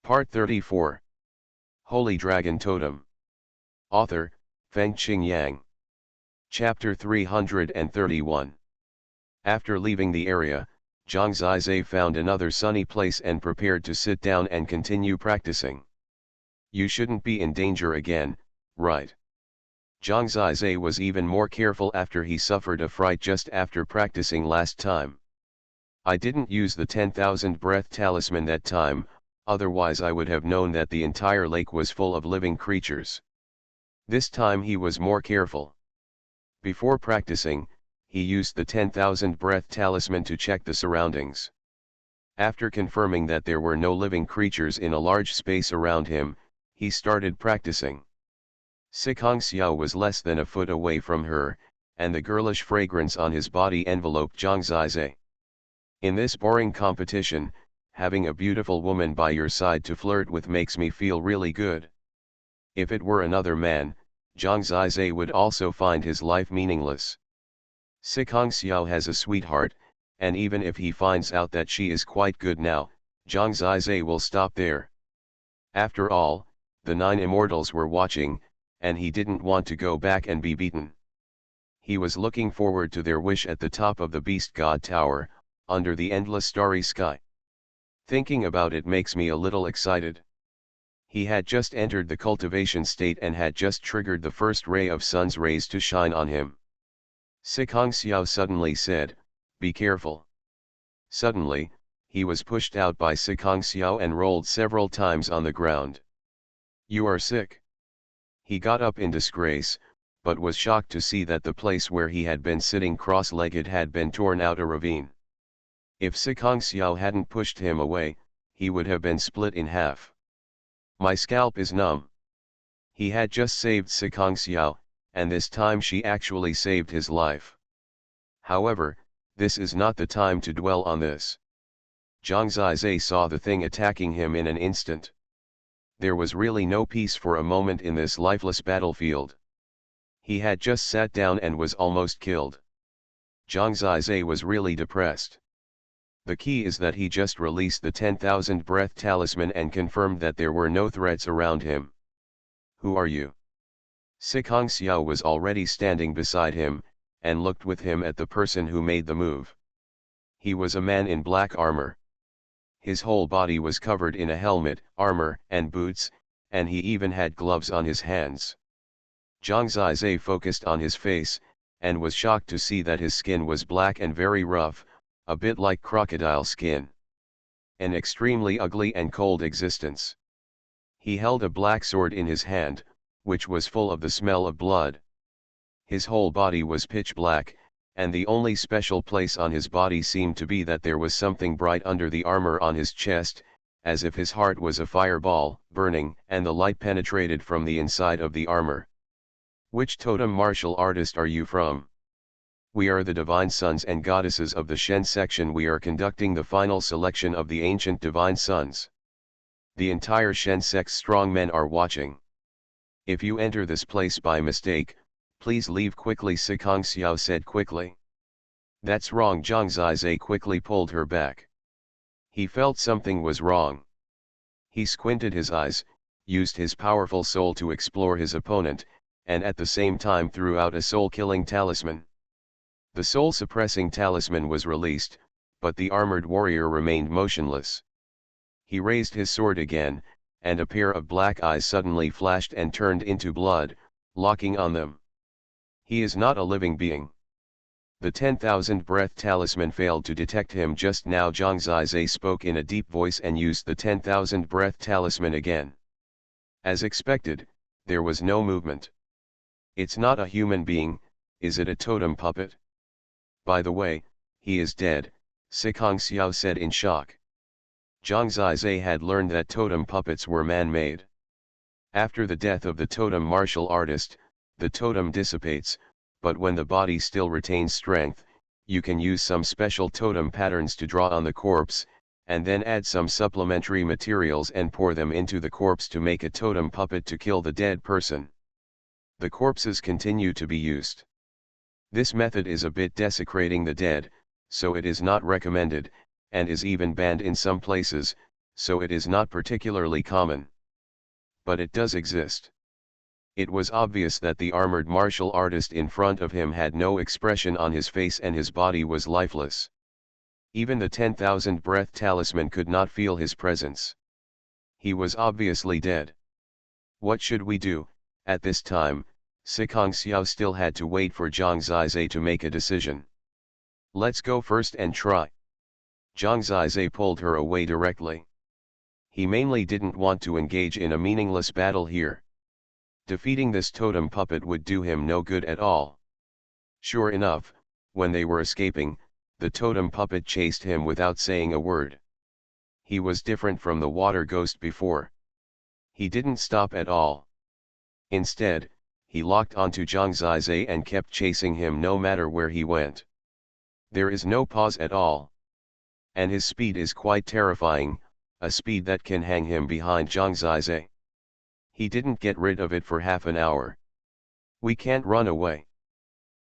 Part 34. Holy Dragon Totem. Author, Fengqing Yang. Chapter 331. After leaving the area, Zhang Zizai found another sunny place and prepared to sit down and continue practicing. You shouldn't be in danger again, right? Zhang Zizai was even more careful after he suffered a fright just after practicing last time. I didn't use the 10,000 breath talisman that time, otherwise I would have known that the entire lake was full of living creatures. This time he was more careful. Before practicing, he used the 10,000 breath talisman to check the surroundings. After confirming that there were no living creatures in a large space around him, he started practicing. Sikong Xiao was less than a foot away from her, and the girlish fragrance on his body enveloped Zhang Zizai. In this boring competition, having a beautiful woman by your side to flirt with makes me feel really good. If it were another man, Zhang Zizai would also find his life meaningless. Sikong Xiao has a sweetheart, and even if he finds out that she is quite good now, Zhang Zizai will stop there. After all, the 9 Immortals were watching, and he didn't want to go back and be beaten. He was looking forward to their wish at the top of the Beast God Tower, under the endless starry sky. Thinking about it makes me a little excited. He had just entered the cultivation state and had just triggered the first ray of sun's rays to shine on him. Sikong Xiao suddenly said, "Be careful." Suddenly, he was pushed out by Sikong Xiao and rolled several times on the ground. "You are sick." He got up in disgrace, but was shocked to see that the place where he had been sitting cross-legged had been torn out a ravine. If Sikong Xiao hadn't pushed him away, he would have been split in half. "My scalp is numb." He had just saved Sikong Xiao, and this time she actually saved his life. However, this is not the time to dwell on this. Zhang Zizai saw the thing attacking him in an instant. There was really no peace for a moment in this lifeless battlefield. He had just sat down and was almost killed. Zhang Zizai was really depressed. The key is that he just released the 10,000 breath talisman and confirmed that there were no threats around him. "Who are you?" Sikong Xiao was already standing beside him, and looked with him at the person who made the move. He was a man in black armor. His whole body was covered in a helmet, armor, and boots, and he even had gloves on his hands. Zhang Zizai focused on his face, and was shocked to see that his skin was black and very rough, a bit like crocodile skin. An extremely ugly and cold existence. He held a black sword in his hand, which was full of the smell of blood. His whole body was pitch black, and the only special place on his body seemed to be that there was something bright under the armor on his chest, as if his heart was a fireball, burning, and the light penetrated from the inside of the armor. "Which totem martial artist are you from?" "We are the divine sons and goddesses of the Shen section. We are conducting the final selection of the ancient divine sons. The entire Shen sect's strong men are watching. If you enter this place by mistake, please leave quickly," Sikong Xiao said quickly. "That's wrong." Zhang Zizai quickly pulled her back. He felt something was wrong. He squinted his eyes, used his powerful soul to explore his opponent, and at the same time threw out a soul-killing talisman. The soul-suppressing talisman was released, but the armored warrior remained motionless. He raised his sword again, and a pair of black eyes suddenly flashed and turned into blood, locking on them. He is not a living being. The 10,000 breath talisman failed to detect him just now. Zhang Zizai spoke in a deep voice and used the 10,000 breath talisman again. As expected, there was no movement. "It's not a human being, is it a totem puppet?" "By the way, he is dead," Sikong Xiao said in shock. Zhang Zizai had learned that totem puppets were man-made. After the death of the totem martial artist, the totem dissipates, but when the body still retains strength, you can use some special totem patterns to draw on the corpse, and then add some supplementary materials and pour them into the corpse to make a totem puppet to kill the dead person. The corpses continue to be used. This method is a bit desecrating the dead, so it is not recommended, and is even banned in some places, so it is not particularly common. But it does exist. It was obvious that the armored martial artist in front of him had no expression on his face and his body was lifeless. Even the 10,000 breath talisman could not feel his presence. He was obviously dead. What should we do? At this time, Sikong Xiao still had to wait for Zhang Zizai to make a decision. Let's go first and try. Zhang Zizai pulled her away directly. He mainly didn't want to engage in a meaningless battle here. Defeating this totem puppet would do him no good at all. Sure enough, when they were escaping, the totem puppet chased him without saying a word. He was different from the water ghost before. He didn't stop at all. Instead, he locked onto Zhang Zizai and kept chasing him no matter where he went. There is no pause at all. And his speed is quite terrifying, a speed that can hang him behind Zhang Zizai. He didn't get rid of it for half an hour. We can't run away.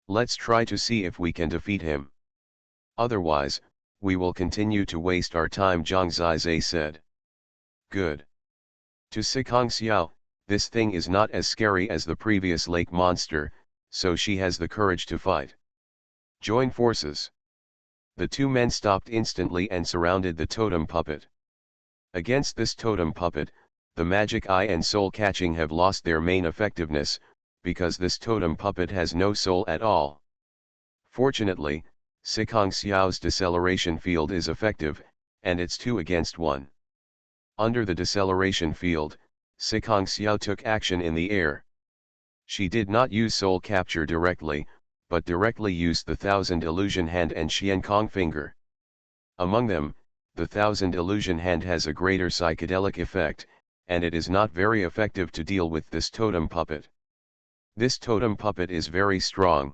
Let's try to see if we can defeat him. Otherwise, we will continue to waste our time, Zhang Zizai said. Good. To Sikong Xiao, this thing is not as scary as the previous lake monster, so she has the courage to fight. Join forces. The two men stopped instantly and surrounded the totem puppet. Against this totem puppet, the magic eye and soul catching have lost their main effectiveness, because this totem puppet has no soul at all. Fortunately, Sikong Xiao's deceleration field is effective, and it's 2 against 1. Under the deceleration field, Sikong Xiao took action in the air. She did not use soul capture directly, but directly used the 1000 illusion hand and Xian Kong finger. Among them, the 1000 illusion hand has a greater psychedelic effect, and it is not very effective to deal with this totem puppet. This totem puppet is very strong.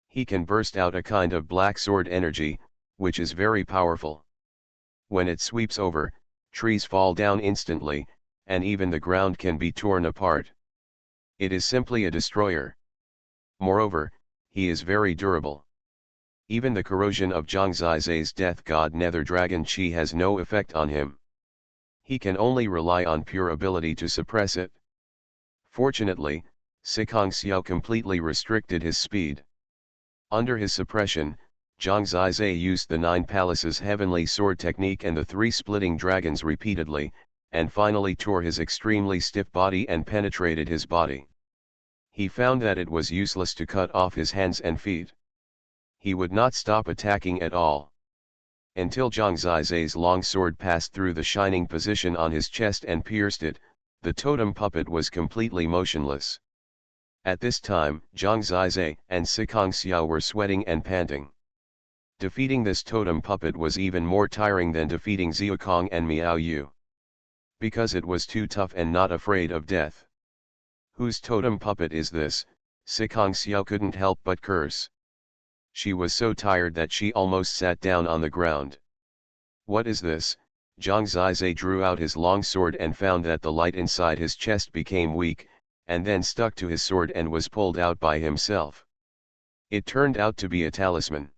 He can burst out a kind of black sword energy, which is very powerful. When it sweeps over, trees fall down instantly, and even the ground can be torn apart. It is simply a destroyer. Moreover, he is very durable. Even the corrosion of Zhang Zizai's death god Nether Dragon Qi has no effect on him. He can only rely on pure ability to suppress it. Fortunately, Sikong Xiao completely restricted his speed. Under his suppression, Zhang Zizai used the 9 palaces heavenly sword technique and the 3 splitting dragons repeatedly, and finally tore his extremely stiff body and penetrated his body. He found that it was useless to cut off his hands and feet. He would not stop attacking at all. Until Zhang Zizai's long sword passed through the shining position on his chest and pierced it, the totem puppet was completely motionless. At this time, Zhang Zizai and Sikong Xiao were sweating and panting. Defeating this totem puppet was even more tiring than defeating Xiaokong and Miao Yu. Because it was too tough and not afraid of death. Whose totem puppet is this? Sikong Xiao couldn't help but curse. She was so tired that she almost sat down on the ground. What is this? Zhang Zizai drew out his long sword and found that the light inside his chest became weak, and then stuck to his sword and was pulled out by himself. It turned out to be a talisman.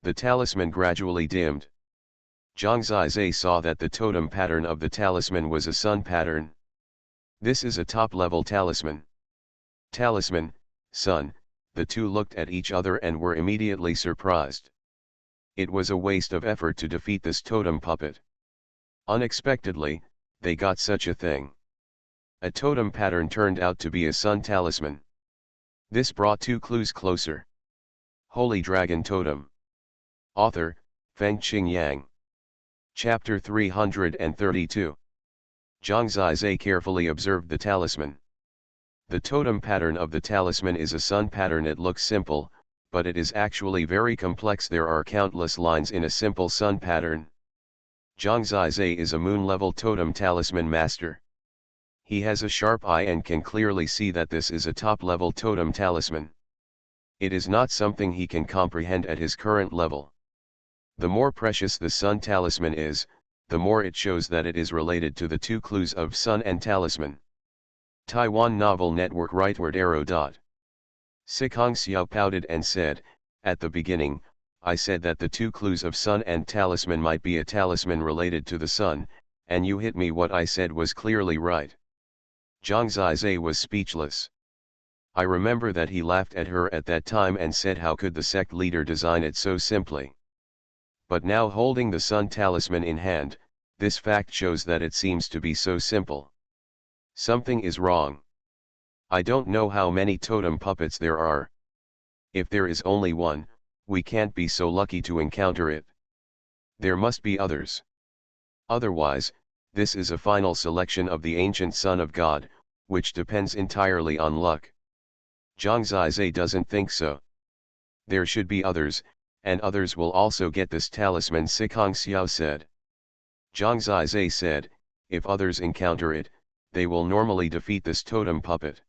The talisman gradually dimmed. Zhang Zizai saw that the totem pattern of the talisman was a sun pattern. This is a top-level talisman. Talisman, sun, the two looked at each other and were immediately surprised. It was a waste of effort to defeat this totem puppet. Unexpectedly, they got such a thing. A totem pattern turned out to be a sun talisman. This brought 2 clues closer. Holy Dragon Totem. Author, Fengqing Yang. Chapter 332. Zhang Zizai carefully observed the talisman. The totem pattern of the talisman is a sun pattern. It looks simple, but it is actually very complex. There are countless lines in a simple sun pattern. Zhang Zizai is a moon-level totem talisman master. He has a sharp eye and can clearly see that this is a top-level totem talisman. It is not something he can comprehend at his current level. The more precious the sun talisman is, the more it shows that it is related to the 2 clues of sun and talisman. Taiwan Novel Network Rightward arrow. Sikong Xiao pouted and said, at the beginning, I said that the 2 clues of sun and talisman might be a talisman related to the sun, and you hit me. What I said was clearly right. Zhang Zizai was speechless. I remember that he laughed at her at that time and said, how could the sect leader design it so simply? But now, holding the sun talisman in hand, this fact shows that it seems to be so simple. Something is wrong. I don't know how many totem puppets there are. If there is only one, we can't be so lucky to encounter it. There must be others. Otherwise, this is a final selection of the ancient Son of God, which depends entirely on luck. Zhang Zizai doesn't think so. There should be others, and others will also get this talisman, Sikong Xiao said. Zhang Zizai said, if others encounter it, they will normally defeat this totem puppet.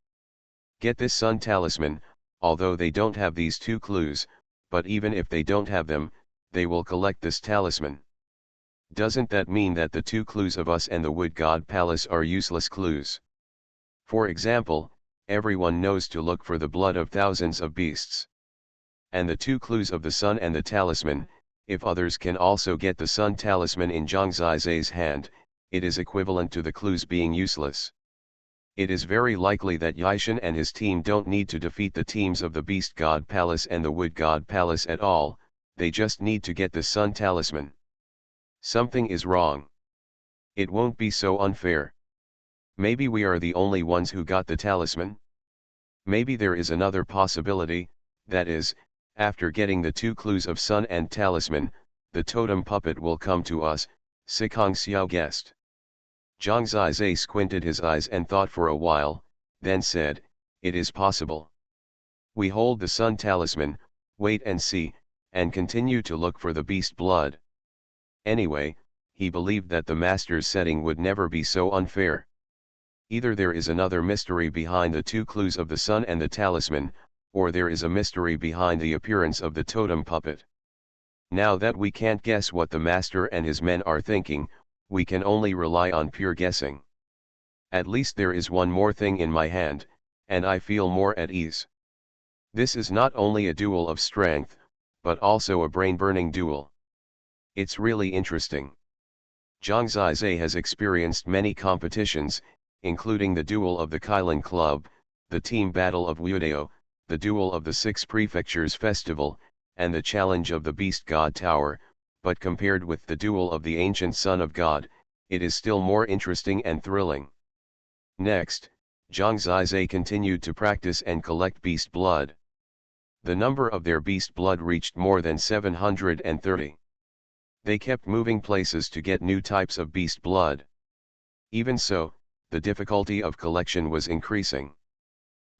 Get this sun talisman, although they don't have these two clues, but even if they don't have them, they will collect this talisman. Doesn't that mean that the two clues of us and the wood god palace are useless clues? For example, everyone knows to look for the blood of thousands of beasts. And the two clues of the sun and the talisman, if others can also get the sun talisman in Zhang Zizai's hand, it is equivalent to the clues being useless. It is very likely that Yishan and his team don't need to defeat the teams of the Beast God Palace and the Wood God Palace at all, they just need to get the Sun Talisman. Something is wrong. It won't be so unfair. Maybe we are the only ones who got the talisman? Maybe there is another possibility, that is, after getting the two clues of Sun and Talisman, the totem puppet will come to us, Sikong Xiao guessed. Zhang Zizai squinted his eyes and thought for a while, then said, it is possible. We hold the Sun Talisman, wait and see, and continue to look for the beast blood. Anyway, he believed that the master's setting would never be so unfair. Either there is another mystery behind the two clues of the Sun and the Talisman, or there is a mystery behind the appearance of the totem puppet. Now that we can't guess what the master and his men are thinking, we can only rely on pure guessing. At least there is one more thing in my hand, and I feel more at ease. This is not only a duel of strength, but also a brain-burning duel. It's really interesting. Zhang Zizai has experienced many competitions, including the duel of the Kailan Club, the team battle of Wudao, the duel of the Six Prefectures Festival, and the challenge of the Beast God Tower, but compared with the duel of the ancient Son of God, it is still more interesting and thrilling. Next, Zhang Zizai continued to practice and collect beast blood. The number of their beast blood reached more than 730. They kept moving places to get new types of beast blood. Even so, the difficulty of collection was increasing.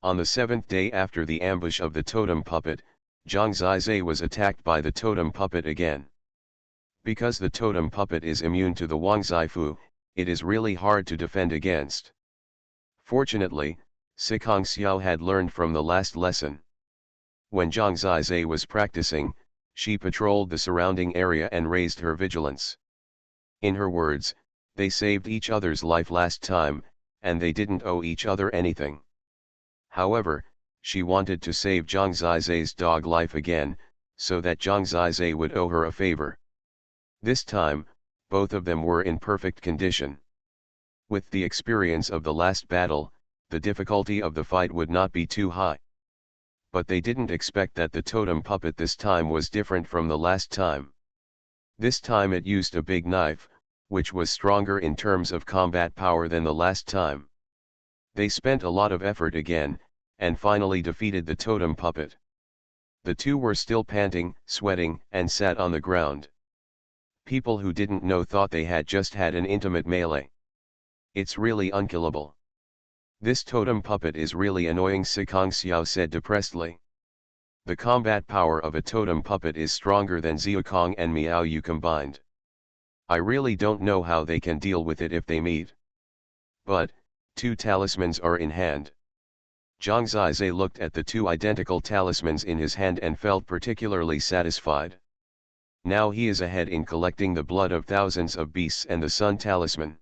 On the seventh day after the ambush of the totem puppet, Zhang Zizai was attacked by the totem puppet again. Because the totem puppet is immune to the Wang Zifu, it is really hard to defend against. Fortunately, Sikong Xiao had learned from the last lesson. When Zhang Zizai was practicing, she patrolled the surrounding area and raised her vigilance. In her words, they saved each other's life last time, and they didn't owe each other anything. However, she wanted to save Zhang Zizai's dog life again, so that Zhang Zizai would owe her a favor. This time, both of them were in perfect condition. With the experience of the last battle, the difficulty of the fight would not be too high. But they didn't expect that the totem puppet this time was different from the last time. This time it used a big knife, which was stronger in terms of combat power than the last time. They spent a lot of effort again, and finally defeated the totem puppet. The two were still panting, sweating, and sat on the ground. People who didn't know thought they had just had an intimate melee. It's really unkillable. This totem puppet is really annoying, Sikong Xiao said depressedly. The combat power of a totem puppet is stronger than Ziukong and Miao Yu combined. I really don't know how they can deal with it if they meet. But, two talismans are in hand. Zhang Zizai looked at the two identical talismans in his hand and felt particularly satisfied. Now he is ahead in collecting the blood of thousands of beasts and the Sun Talisman.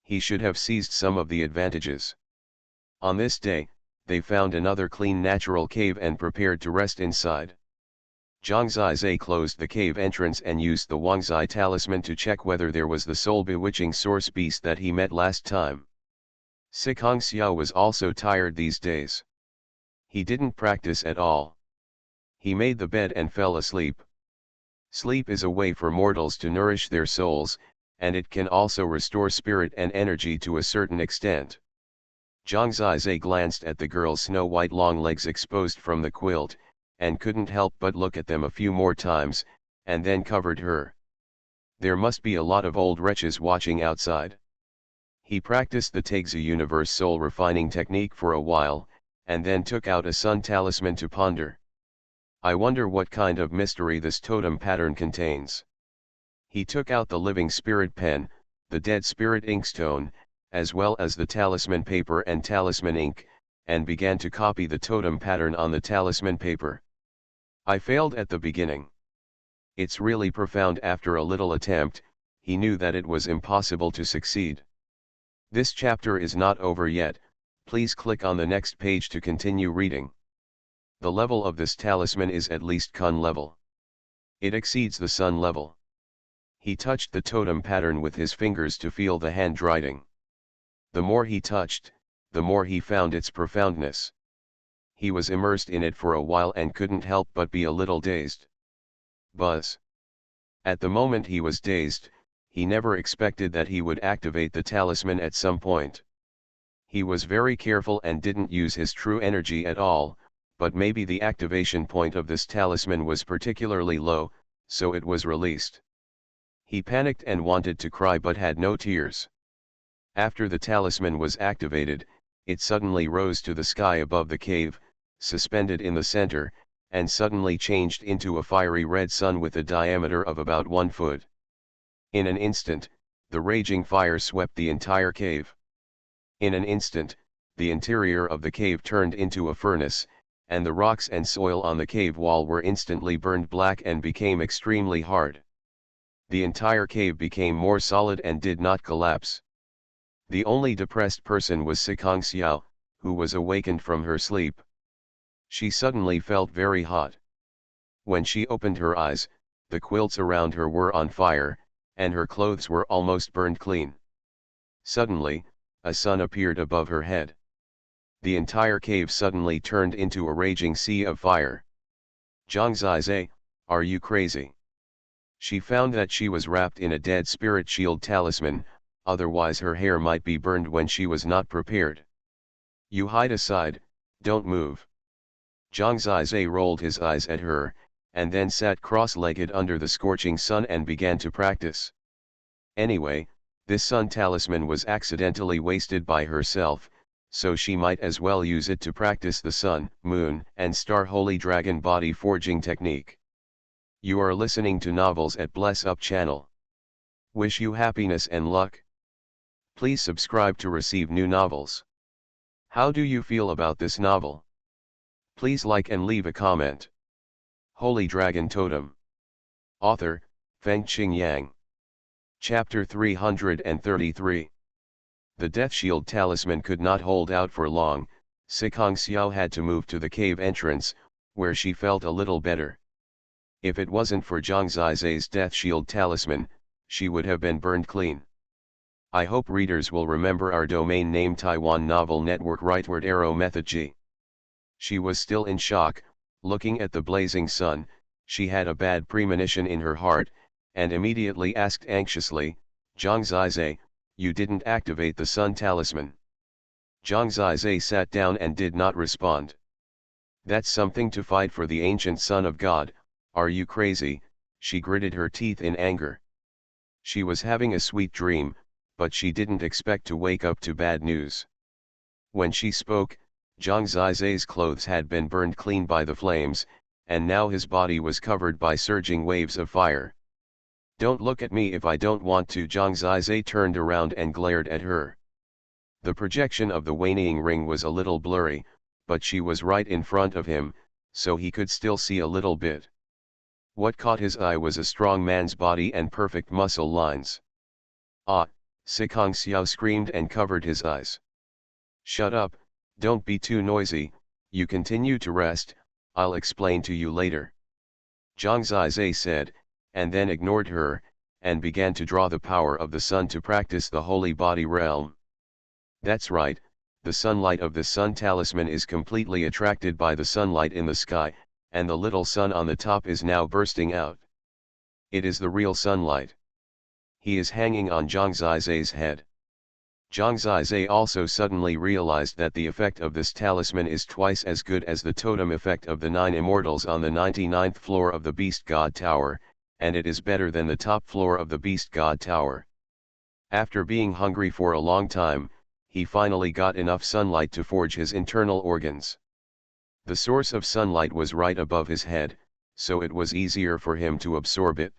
He should have seized some of the advantages. On this day, they found another clean natural cave and prepared to rest inside. Zhang Zizai closed the cave entrance and used the Wangzai talisman to check whether there was the soul bewitching source beast that he met last time. Sikong Xiao was also tired these days. He didn't practice at all. He made the bed and fell asleep. Sleep is a way for mortals to nourish their souls, and it can also restore spirit and energy to a certain extent. Zhang Zizai glanced at the girl's snow-white long legs exposed from the quilt, and couldn't help but look at them a few more times, and then covered her. There must be a lot of old wretches watching outside. He practiced the Taigzi universe soul refining technique for a while, and then took out a sun talisman to ponder. I wonder what kind of mystery this totem pattern contains. He took out the living spirit pen, the dead spirit inkstone, as well as the talisman paper and talisman ink, and began to copy the totem pattern on the talisman paper. I failed at the beginning. It's really profound. After a little attempt, he knew that it was impossible to succeed. This chapter is not over yet, please click on the next page to continue reading. The level of this talisman is at least Kun level. It exceeds the Sun level. He touched the totem pattern with his fingers to feel the handwriting. The more he touched, the more he found its profoundness. He was immersed in it for a while and couldn't help but be a little dazed. Buzz. At the moment he was dazed, he never expected that he would activate the talisman at some point. He was very careful and didn't use his true energy at all, but maybe the activation point of this talisman was particularly low, so it was released. He panicked and wanted to cry but had no tears. After the talisman was activated, it suddenly rose to the sky above the cave, suspended in the center, and suddenly changed into a fiery red sun with a diameter of about 1 foot. In an instant, the raging fire swept the entire cave. In an instant, the interior of the cave turned into a furnace, and the rocks and soil on the cave wall were instantly burned black and became extremely hard. The entire cave became more solid and did not collapse. The only depressed person was Sikong Xiao, who was awakened from her sleep. She suddenly felt very hot. When she opened her eyes, the quilts around her were on fire, and her clothes were almost burned clean. Suddenly, a sun appeared above her head. The entire cave suddenly turned into a raging sea of fire. Zhang Zizai, are you crazy? She found that she was wrapped in a dead spirit shield talisman, otherwise her hair might be burned when she was not prepared. You hide aside, don't move. Zhang Zizai rolled his eyes at her, and then sat cross-legged under the scorching sun and began to practice. Anyway, this sun talisman was accidentally wasted by herself, so she might as well use it to practice the sun, moon, and star holy dragon body forging technique. You are listening to Novels at Bless Up channel. Wish you happiness and luck. Please subscribe to receive new novels. How do you feel about this novel? Please like and leave a comment. Holy Dragon Totem. Author, Fengqing Yang. Chapter 333. The Death Shield talisman could not hold out for long. Sikong Xiao had to move to the cave entrance, where she felt a little better. If it wasn't for Zhang Zizai's Death Shield talisman, she would have been burned clean. I hope readers will remember our domain name Taiwan Novel Network Rightward Arrow Method G. She was still in shock, looking at the blazing sun. She had a bad premonition in her heart, and immediately asked anxiously, Zhang Zizai, you didn't activate the sun talisman. Zhang Zizai sat down and did not respond. That's something to fight for the ancient son of God, are you crazy? She gritted her teeth in anger. She was having a sweet dream, but she didn't expect to wake up to bad news. When she spoke, Zhang Zizai's clothes had been burned clean by the flames, and now his body was covered by surging waves of fire. Don't look at me if I don't want to. Zhang Zizai turned around and glared at her. The projection of the waning ring was a little blurry, but she was right in front of him, so he could still see a little bit. What caught his eye was a strong man's body and perfect muscle lines. Ah! Sikong Xiao screamed and covered his eyes. Shut up, don't be too noisy, you continue to rest, I'll explain to you later. Zhang Zizai said, and then ignored her, and began to draw the power of the sun to practice the holy body realm. That's right, the sunlight of the sun talisman is completely attracted by the sunlight in the sky, and the little sun on the top is now bursting out. It is the real sunlight. He is hanging on Zhang Zizai's head. Zhang Zizai also suddenly realized that the effect of this talisman is twice as good as the totem effect of the 9 immortals on the 99th floor of the Beast God Tower, and it is better than the top floor of the Beast God Tower. After being hungry for a long time, he finally got enough sunlight to forge his internal organs. The source of sunlight was right above his head, so it was easier for him to absorb it.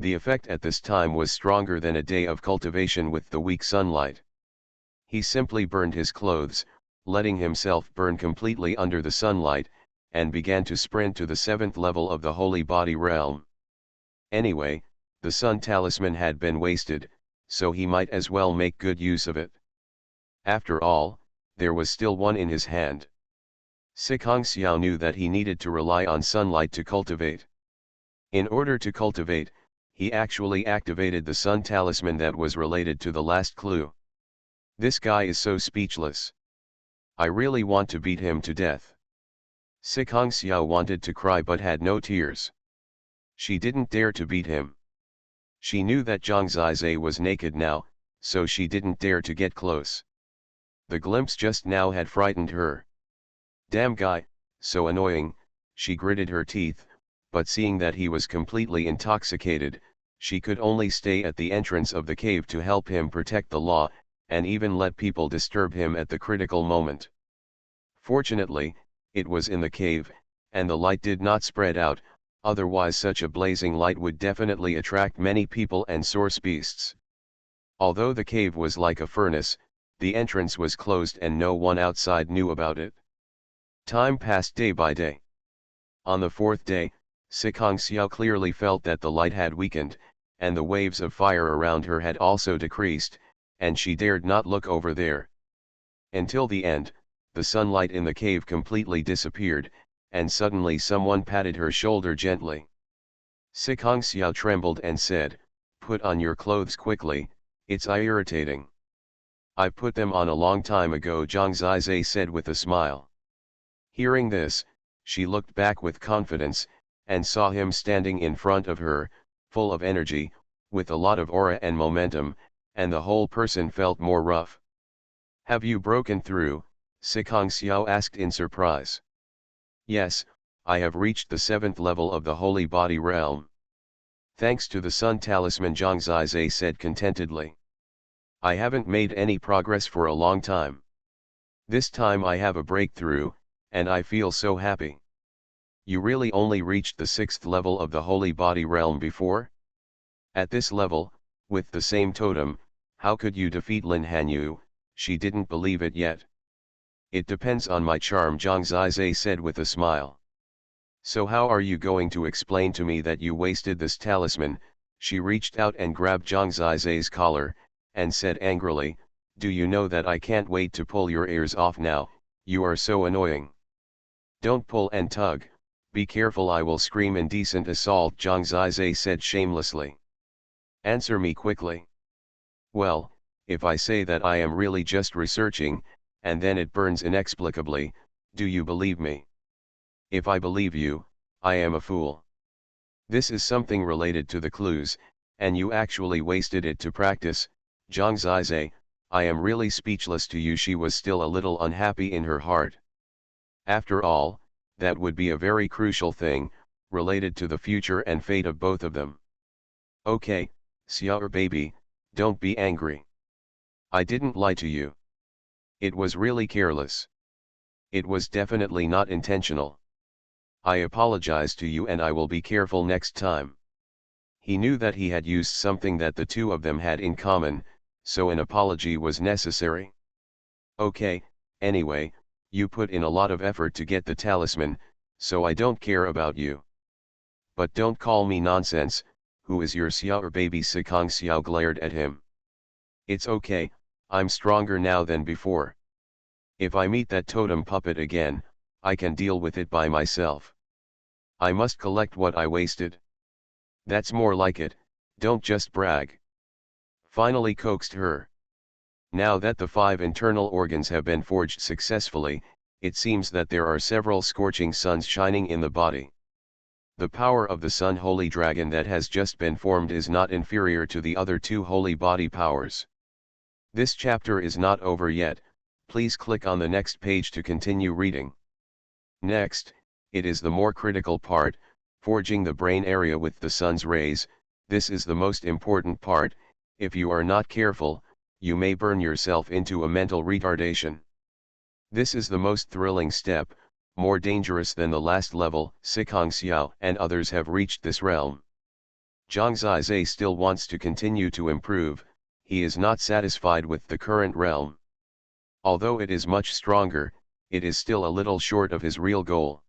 The effect at this time was stronger than a day of cultivation with the weak sunlight. He simply burned his clothes, letting himself burn completely under the sunlight, and began to sprint to the 7th level of the holy body realm. Anyway, the sun talisman had been wasted, so he might as well make good use of it. After all, there was still one in his hand. Sikong Xiao knew that he needed to rely on sunlight to cultivate. In order to cultivate, he actually activated the sun talisman that was related to the last clue. This guy is so speechless. I really want to beat him to death. Sikong Xiao wanted to cry but had no tears. She didn't dare to beat him. She knew that Zhang Zizai was naked now, so she didn't dare to get close. The glimpse just now had frightened her. Damn guy, so annoying, she gritted her teeth, but seeing that he was completely intoxicated, she could only stay at the entrance of the cave to help him protect the law, and even let people disturb him at the critical moment. Fortunately, it was in the cave, and the light did not spread out, otherwise such a blazing light would definitely attract many people and source beasts. Although the cave was like a furnace, the entrance was closed and no one outside knew about it. Time passed day by day. On the 4th day, Sikong Xiao clearly felt that the light had weakened, and the waves of fire around her had also decreased, and she dared not look over there. Until the end, the sunlight in the cave completely disappeared, and suddenly someone patted her shoulder gently. Sikong Xiao trembled and said, "Put on your clothes quickly, it's irritating." "I put them on a long time ago," Zhang Zizai said with a smile. Hearing this, she looked back with confidence, and saw him standing in front of her, full of energy, with a lot of aura and momentum, and the whole person felt more rough. "Have you broken through?" Sikong Xiao asked in surprise. "Yes, I have reached the 7th level of the holy body realm. Thanks to the sun talisman," Zhang Zizai said contentedly. "I haven't made any progress for a long time. This time I have a breakthrough, and I feel so happy." "You really only reached the 6th level of the holy body realm before? At this level, with the same totem, how could you defeat Lin Hanyu?" She didn't believe it yet. "It depends on my charm," Zhang Zizai said with a smile. "So how are you going to explain to me that you wasted this talisman?" She reached out and grabbed Zhang Zizai's collar, and said angrily, "Do you know that I can't wait to pull your ears off now, you are so annoying." "Don't pull and tug, be careful, I will scream." "Indecent assault," Zhang Zizai said shamelessly. "Answer me quickly." "Well, if I say that I am really just researching, and then it burns inexplicably, do you believe me?" "If I believe you, I am a fool. This is something related to the clues, and you actually wasted it to practice." "Zhang Zizai, I am really speechless to you." She was still a little unhappy in her heart. After all, that would be a very crucial thing, related to the future and fate of both of them. "Okay, Xiao baby, don't be angry. I didn't lie to you. It was really careless. It was definitely not intentional. I apologize to you and I will be careful next time." He knew that he had used something that the two of them had in common, so an apology was necessary. "Okay, anyway, you put in a lot of effort to get the talisman, so I don't care about you. But don't call me nonsense. Who is your Xiao baby?" Sikong Xiao glared at him. "It's okay, I'm stronger now than before. If I meet that totem puppet again, I can deal with it by myself." I must collect what I wasted. That's more like it, don't just brag. Finally coaxed her. Now that the 5 internal organs have been forged successfully, it seems that there are several scorching suns shining in the body. The power of the Sun Holy Dragon that has just been formed is not inferior to the other 2 holy body powers. This chapter is not over yet, please click on the next page to continue reading. Next, it is the more critical part, forging the brain area with the sun's rays. This is the most important part. If you are not careful, you may burn yourself into a mental retardation. This is the most thrilling step, more dangerous than the last level. Sikong Xiao and others have reached this realm. Zhang Zizai still wants to continue to improve, he is not satisfied with the current realm. Although it is much stronger, it is still a little short of his real goal.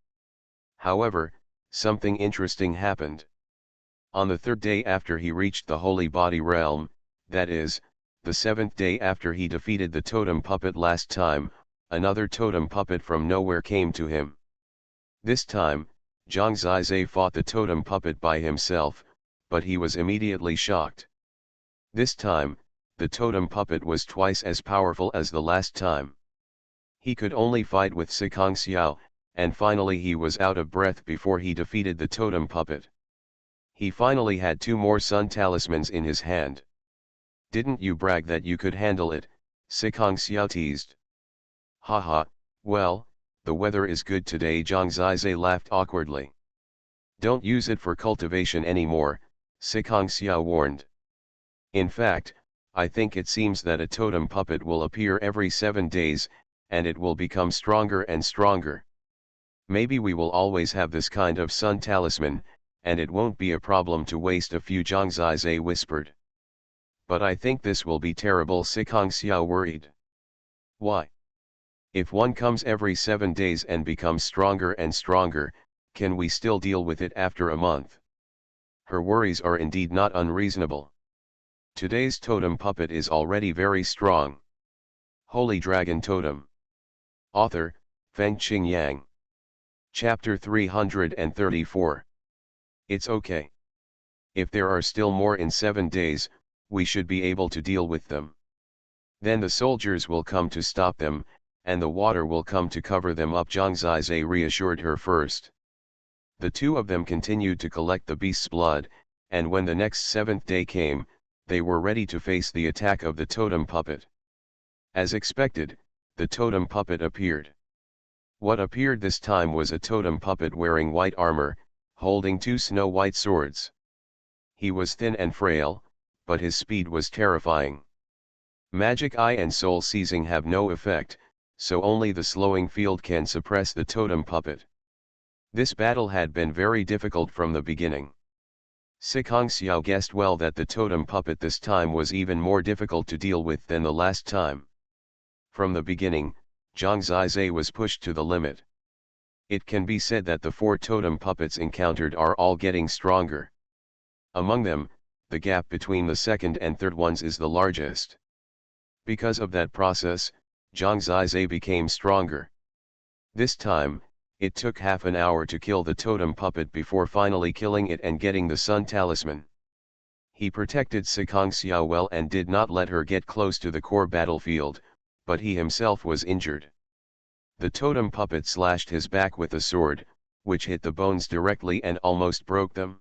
However, something interesting happened. On the 3rd day after he reached the holy body realm, that is, the 7th day after he defeated the totem puppet last time, another totem puppet from nowhere came to him. This time, Zhang Zizai fought the totem puppet by himself, but he was immediately shocked. This time, the totem puppet was twice as powerful as the last time. He could only fight with Sikong Xiao, and finally he was out of breath before he defeated the totem puppet. He finally had 2 more sun talismans in his hand. Didn't you brag that you could handle it? Sikong Xiao teased. Haha, well, the weather is good today. Zhang Zizai laughed awkwardly. Don't use it for cultivation anymore, Sikong Xiao warned. In fact, I think it seems that a totem puppet will appear every 7 days, and it will become stronger and stronger. Maybe we will always have this kind of sun talisman, and it won't be a problem to waste a few. Zhang Zizai whispered. But I think this will be terrible. Sikong Xiao worried. Why? If one comes every 7 days and becomes stronger and stronger, can we still deal with it after a month? Her worries are indeed not unreasonable. Today's totem puppet is already very strong. Holy Dragon Totem. Author, Fengqing Yang. Chapter 334. It's okay. If there are still more in 7 days, we should be able to deal with them. Then the soldiers will come to stop them, and the water will come to cover them up. Zhang Zizai reassured her first. The 2 of them continued to collect the beast's blood, and when the next 7th day came, they were ready to face the attack of the totem puppet. As expected, the totem puppet appeared. What appeared this time was a totem puppet wearing white armor, holding 2 snow-white swords. He was thin and frail, but his speed was terrifying. Magic Eye and Soul Seizing have no effect, so only the slowing field can suppress the totem puppet. This battle had been very difficult from the beginning. Sikong Xiao guessed well that the totem puppet this time was even more difficult to deal with than the last time. From the beginning, Zhang Zizai was pushed to the limit. It can be said that the 4 totem puppets encountered are all getting stronger. Among them, the gap between the 2nd and 3rd ones is the largest. Because of that process, Zhang Zizai became stronger. This time, it took half an hour to kill the totem puppet before finally killing it and getting the sun talisman. He protected Sikong Xiao well and did not let her get close to the core battlefield, but he himself was injured. The totem puppet slashed his back with a sword, which hit the bones directly and almost broke them.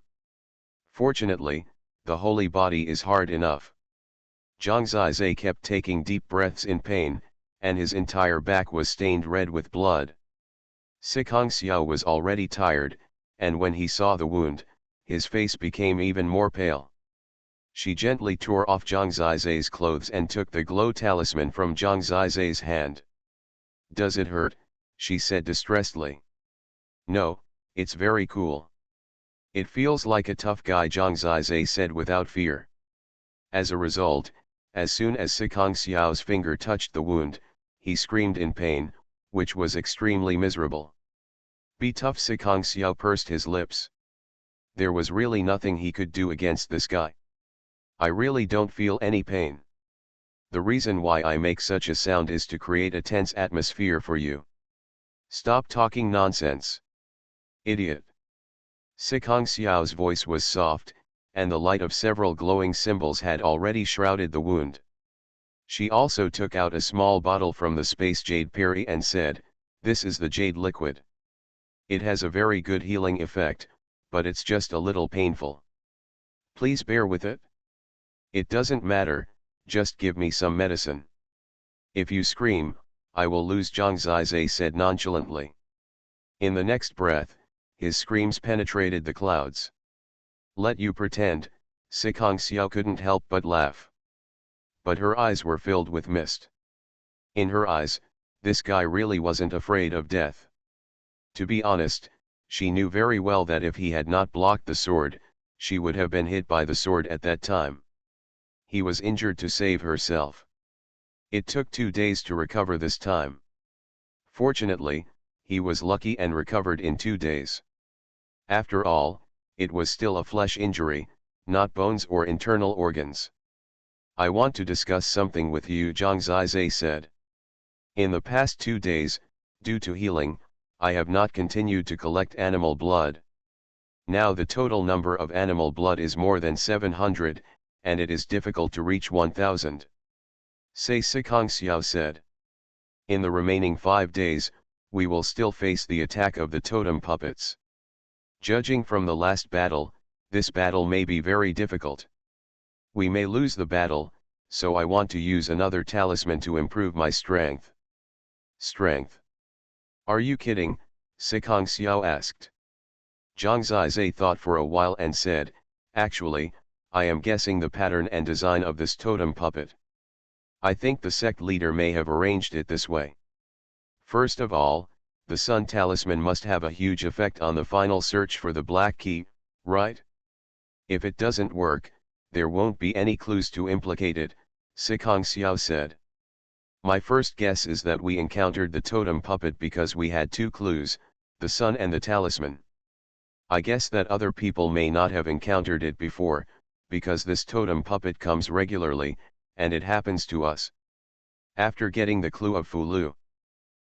Fortunately, the holy body is hard enough. Zhang Zizai kept taking deep breaths in pain, and his entire back was stained red with blood. Sikong Xiao was already tired, and when he saw the wound, his face became even more pale. She gently tore off Zhang Zizai's clothes and took the glow talisman from Zhang Zizai's hand. "Does it hurt?" she said distressedly. "No, it's very cool. It feels like a tough guy," Zhang Zizai said without fear. As a result, as soon as Sikong Xiao's finger touched the wound, he screamed in pain, which was extremely miserable. "Be tough." Sikong Xiao pursed his lips. There was really nothing he could do against this guy. "I really don't feel any pain. The reason why I make such a sound is to create a tense atmosphere for you. Stop talking nonsense. Idiot." Sikong Xiao's voice was soft, and the light of several glowing symbols had already shrouded the wound. She also took out a small bottle from the space jade peri and said, "This is the jade liquid. It has a very good healing effect, but it's just a little painful. Please bear with it. It doesn't matter, just give me some medicine. If you scream, I will lose," Zhang Zizai said nonchalantly. In the next breath, his screams penetrated the clouds. "Let you pretend," Sikong Xiao couldn't help but laugh. But her eyes were filled with mist. In her eyes, this guy really wasn't afraid of death. To be honest, she knew very well that if he had not blocked the sword, she would have been hit by the sword at that time. He was injured to save herself. It took 2 days to recover this time. Fortunately, he was lucky and recovered in 2 days. After all, it was still a flesh injury, not bones or internal organs. "I want to discuss something with you," Zhang Zizai said. "In the past 2 days, due to healing, I have not continued to collect animal blood. Now the total number of animal blood is more than 700, and it is difficult to reach 1000. Say," Sikong Xiao said. "In the remaining 5 days, we will still face the attack of the totem puppets. Judging from the last battle, this battle may be very difficult. We may lose the battle, so I want to use another talisman to improve my strength." "Strength? Are you kidding?" Sikong Xiao asked. Zhang Zizai thought for a while and said, "Actually, I am guessing the pattern and design of this totem puppet. I think the sect leader may have arranged it this way. First of all, the Sun Talisman must have a huge effect on the final search for the Black Key, right? If it doesn't work, there won't be any clues to implicate it," Sikong Xiao said. "My first guess is that we encountered the totem puppet because we had 2 clues, the sun and the talisman. I guess that other people may not have encountered it before, because this totem puppet comes regularly, and it happens to us. After getting the clue of Fulu."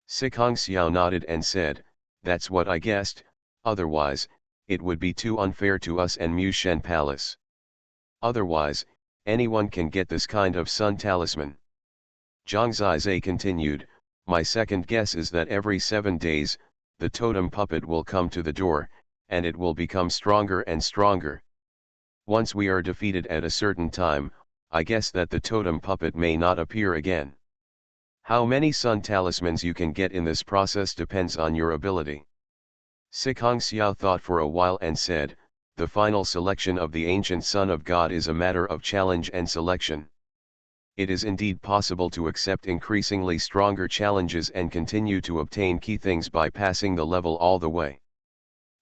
Sikong Xiao nodded and said, "That's what I guessed, otherwise, it would be too unfair to us and Mushen Palace. Otherwise, anyone can get this kind of sun talisman." Zhang Zizai continued, "My second guess is that every 7 days, the totem puppet will come to the door, and it will become stronger and stronger. Once we are defeated at a certain time, I guess that the totem puppet may not appear again. How many sun talismans you can get in this process depends on your ability." Sikong Xiao thought for a while and said, "The final selection of the ancient Son of God is a matter of challenge and selection. It is indeed possible to accept increasingly stronger challenges and continue to obtain key things by passing the level all the way.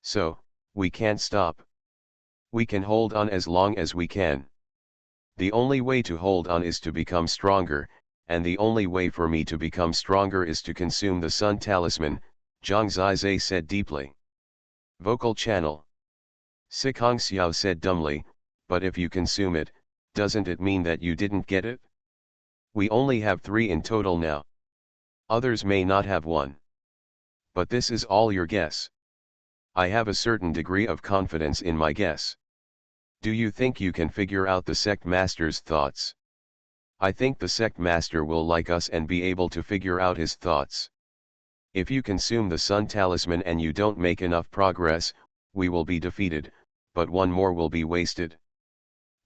So, we can't stop. We can hold on as long as we can. The only way to hold on is to become stronger, and the only way for me to become stronger is to consume the Sun Talisman," Zhang Zizai said deeply. "Vocal channel." Sikong Xiao said dumbly, "But if you consume it, doesn't it mean that you didn't get it? We only have 3 in total now. Others may not have 1. But this is all your guess." "I have a certain degree of confidence in my guess. Do you think you can figure out the sect master's thoughts?" "I think the sect master will like us and be able to figure out his thoughts. If you consume the Sun Talisman and you don't make enough progress, we will be defeated, but 1 more will be wasted.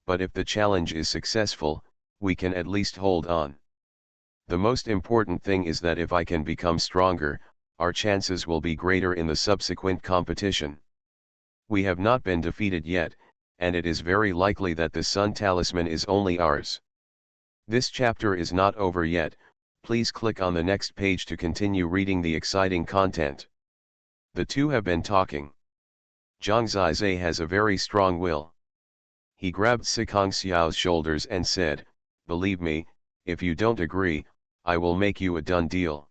But if the challenge is successful, we can at least hold on. The most important thing is that if I can become stronger, our chances will be greater in the subsequent competition. We have not been defeated yet, and it is very likely that the Sun Talisman is only ours. This chapter is not over yet, please click on the next page to continue reading the exciting content." The two have been talking. Zhang Zizai has a very strong will. He grabbed Sikong Xiao's shoulders and said, "Believe me, if you don't agree, I will make you a done deal."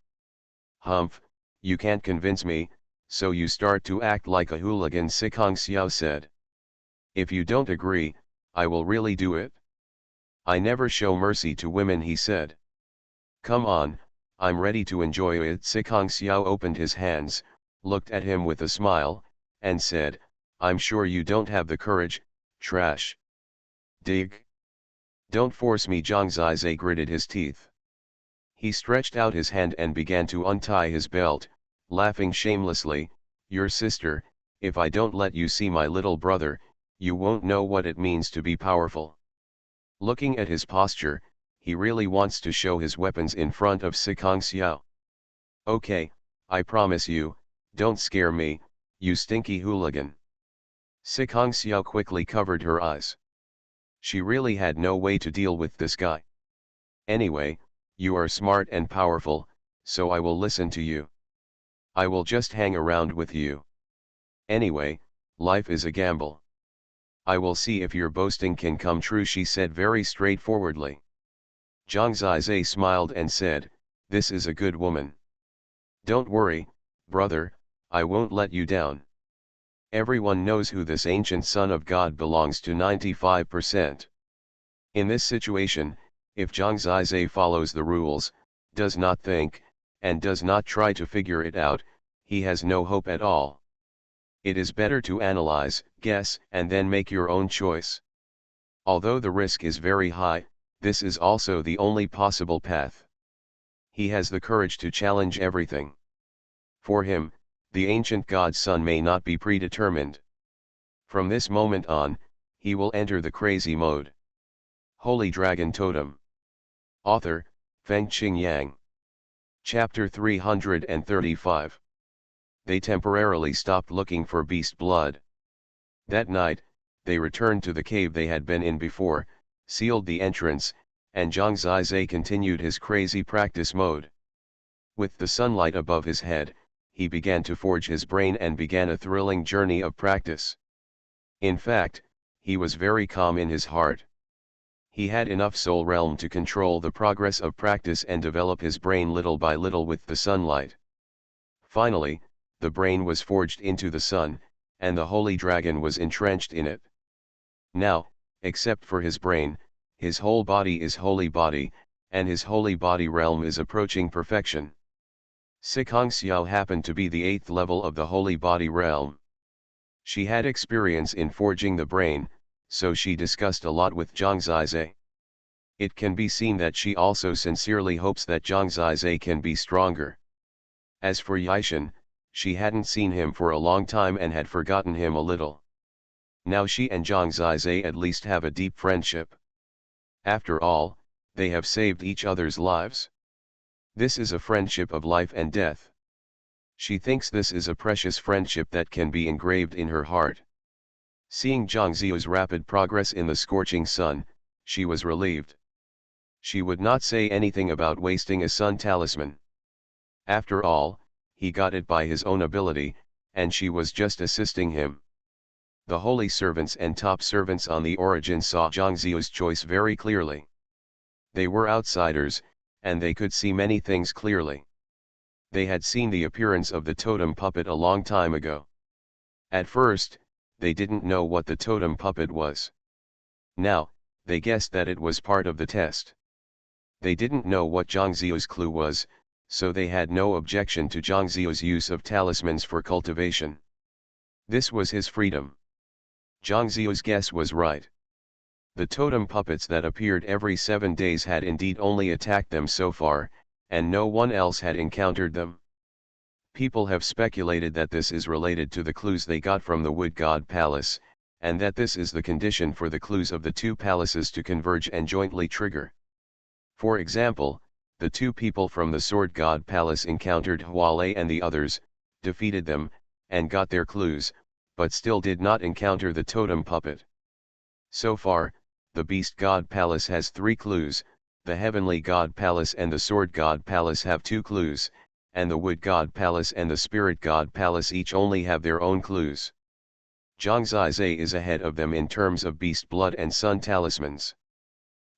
"Humph, you can't convince me, so you start to act like a hooligan," Sikong Xiao said. "If you don't agree, I will really do it. I never show mercy to women," he said. "Come on, I'm ready to enjoy it." Sikong Xiao opened his hands, looked at him with a smile, and said, I'm sure you don't have the courage, trash. Dig. Don't force me, Zhang Zizai gritted his teeth. He stretched out his hand and began to untie his belt, laughing shamelessly. Your sister, if I don't let you see my little brother, you won't know what it means to be powerful. Looking at his posture, he really wants to show his weapons in front of Sikong Xiao. Okay, I promise you, don't scare me, you stinky hooligan. Sikong Xiao quickly covered her eyes. She really had no way to deal with this guy. Anyway, you are smart and powerful, so I will listen to you. I will just hang around with you. Anyway, life is a gamble. I will see if your boasting can come true, she said very straightforwardly. Zhang Zizai smiled and said, this is a good woman. Don't worry, brother, I won't let you down. Everyone knows who this ancient son of God belongs to 95%. In this situation, if Zhang Zizai follows the rules, does not think, and does not try to figure it out, he has no hope at all. It is better to analyze, guess, and then make your own choice. Although the risk is very high, this is also the only possible path. He has the courage to challenge everything. For him, the ancient God's son may not be predetermined. From this moment on, he will enter the crazy mode. Holy Dragon Totem. Author, Fengqing Yang. Chapter 335. They temporarily stopped looking for beast blood. That night, they returned to the cave they had been in before, sealed the entrance, and Zhang Zizai continued his crazy practice mode. With the sunlight above his head, he began to forge his brain and began a thrilling journey of practice. In fact, he was very calm in his heart. He had enough soul realm to control the progress of practice and develop his brain little by little with the sunlight. Finally, the brain was forged into the sun, and the holy dragon was entrenched in it. Now, except for his brain, his whole body is holy body, and his holy body realm is approaching perfection. Sikong Xiao happened to be the 8th level of the holy body realm. She had experience in forging the brain, so she discussed a lot with Zhang Zizai. It can be seen that she also sincerely hopes that Zhang Zizai can be stronger. As for Yishan, she hadn't seen him for a long time and had forgotten him a little. Now she and Zhang Zizai at least have a deep friendship. After all, they have saved each other's lives. This is a friendship of life and death. She thinks this is a precious friendship that can be engraved in her heart. Seeing Zhang Ziyu's rapid progress in the scorching sun, she was relieved. She would not say anything about wasting a sun talisman. After all, he got it by his own ability, and she was just assisting him. The holy servants and top servants on the origin saw Zhang Ziyu's choice very clearly. They were outsiders, and they could see many things clearly. They had seen the appearance of the totem puppet a long time ago. At first, they didn't know what the totem puppet was. Now, they guessed that it was part of the test. They didn't know what Zhang Ziyu's clue was, so they had no objection to Zhang Ziyu's use of talismans for cultivation. This was his freedom. Zhang Ziyu's guess was right. The totem puppets that appeared every 7 days had indeed only attacked them so far, and no one else had encountered them. People have speculated that this is related to the clues they got from the Wood God Palace, and that this is the condition for the clues of the two palaces to converge and jointly trigger. For example, the two people from the Sword God Palace encountered Hualei and the others, defeated them, and got their clues, but still did not encounter the totem puppet. So far, the Beast God Palace has 3 clues, the Heavenly God Palace and the Sword God Palace have 2 clues, and the Wood God Palace and the Spirit God Palace each only have their own clues. Zhang Zizai is ahead of them in terms of beast blood and sun talismans.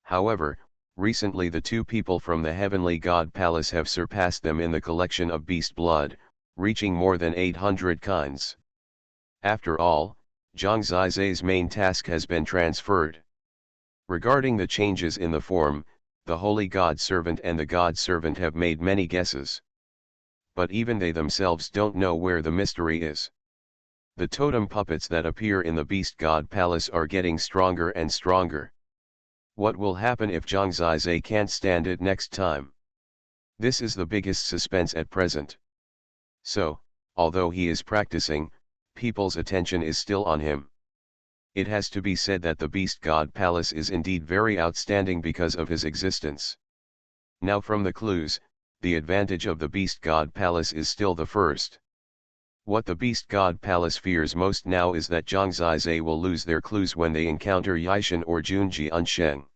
However, recently the 2 people from the Heavenly God Palace have surpassed them in the collection of beast blood, reaching more than 800 kinds. After all, Zhang Zizai's main task has been transferred. Regarding the changes in the form, the Holy God Servant and the God Servant have made many guesses. But even they themselves don't know where the mystery is. The totem puppets that appear in the Beast God Palace are getting stronger and stronger. What will happen if Zhang Zizai can't stand it next time? This is the biggest suspense at present. So, although he is practicing, people's attention is still on him. It has to be said that the Beast God Palace is indeed very outstanding because of his existence. Now from the clues, the advantage of the Beast God Palace is still the first. What the Beast God Palace fears most now is that Zhang Zizai will lose their clues when they encounter Yishan or Junji Unsheng.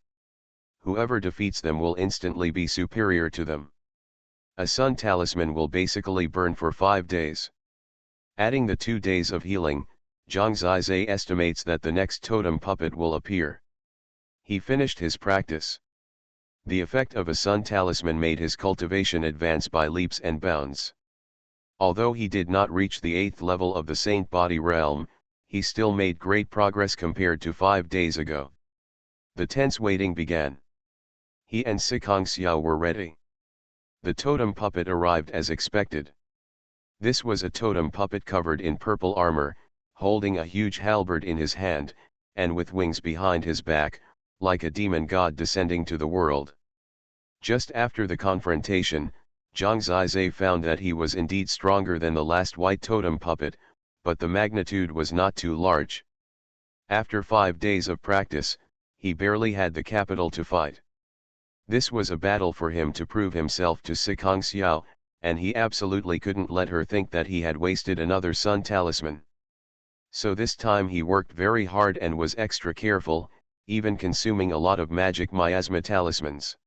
Whoever defeats them will instantly be superior to them. A sun talisman will basically burn for 5 days. Adding the 2 days of healing, Zhang Zizai estimates that the next totem puppet will appear. He finished his practice. The effect of a sun talisman made his cultivation advance by leaps and bounds. Although he did not reach the 8th level of the Saint Body realm, he still made great progress compared to 5 days ago. The tense waiting began. He and Sikong Xiao were ready. The totem puppet arrived as expected. This was a totem puppet covered in purple armor, holding a huge halberd in his hand, and with wings behind his back, like a demon god descending to the world. Just after the confrontation, Zhang Zizai found that he was indeed stronger than the last white totem puppet, but the magnitude was not too large. After 5 days of practice, he barely had the capital to fight. This was a battle for him to prove himself to Sikong Xiao, and he absolutely couldn't let her think that he had wasted another sun talisman. So this time he worked very hard and was extra careful, even consuming a lot of magic miasma talismans.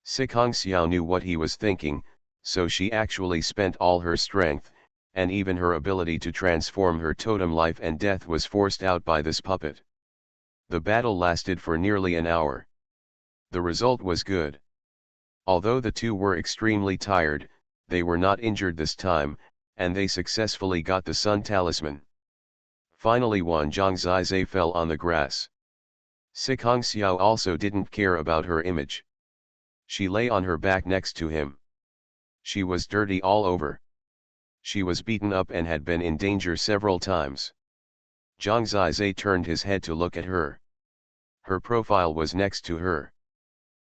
Sikong Xiao knew what he was thinking, so she actually spent all her strength, and even her ability to transform her totem life and death was forced out by this puppet. The battle lasted for nearly an hour. The result was good. Although the two were extremely tired, they were not injured this time, and they successfully got the sun talisman. Finally Zhang Zizai fell on the grass. Sikong Xiao also didn't care about her image. She lay on her back next to him. She was dirty all over. She was beaten up and had been in danger several times. Zhang Zizai turned his head to look at her. Her profile was next to her.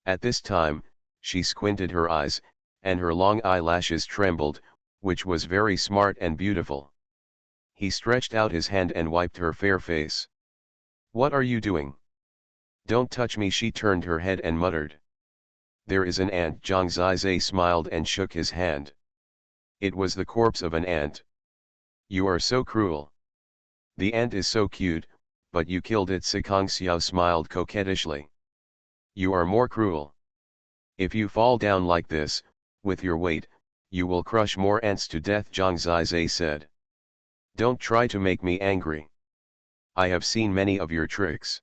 At this time, she squinted her eyes, and her long eyelashes trembled, which was very smart and beautiful. He stretched out his hand and wiped her fair face. "What are you doing? Don't touch me," she turned her head and muttered. "There is an ant." Zhang Zizai smiled and shook his hand. It was the corpse of an ant. "You are so cruel. The ant is so cute, but you killed it." Sikong Xiao smiled coquettishly. "You are more cruel. If you fall down like this, with your weight, you will crush more ants to death," Zhang Zizai said. "Don't try to make me angry. I have seen many of your tricks.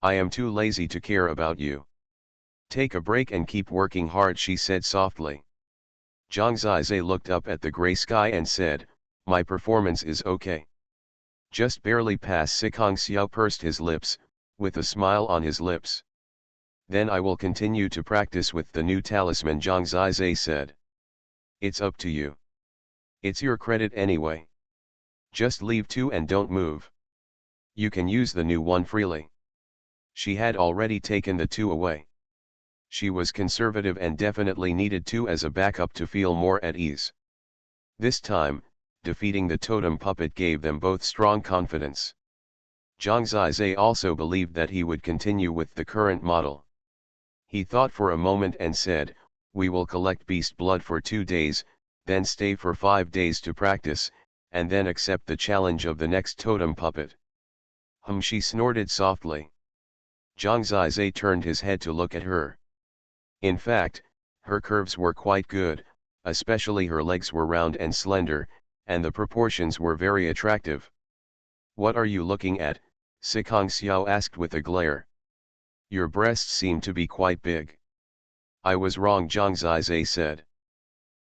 I am too lazy to care about you. Take a break and keep working hard," she said softly. Zhang Zizai looked up at the gray sky and said, "My performance is okay. Just barely pass." Sikong Xiao pursed his lips, with a smile on his lips. "Then I will continue to practice with the new talisman," Zhang Zizai said. "It's up to you. It's your credit anyway. Just leave two and don't move. You can use the new one freely." She had already taken the two away. She was conservative and definitely needed two as a backup to feel more at ease. This time, defeating the totem puppet gave them both strong confidence. Zhang Zizai also believed that he would continue with the current model. He thought for a moment and said, "We will collect beast blood for 2 days, then stay for 5 days to practice, and then accept the challenge of the next totem puppet." She snorted softly. Zhang Zizai turned his head to look at her. In fact, her curves were quite good, especially her legs were round and slender, and the proportions were very attractive. "What are you looking at?" Sikong Xiao asked with a glare. "Your breasts seem to be quite big." "I was wrong," Zhang Zizai said.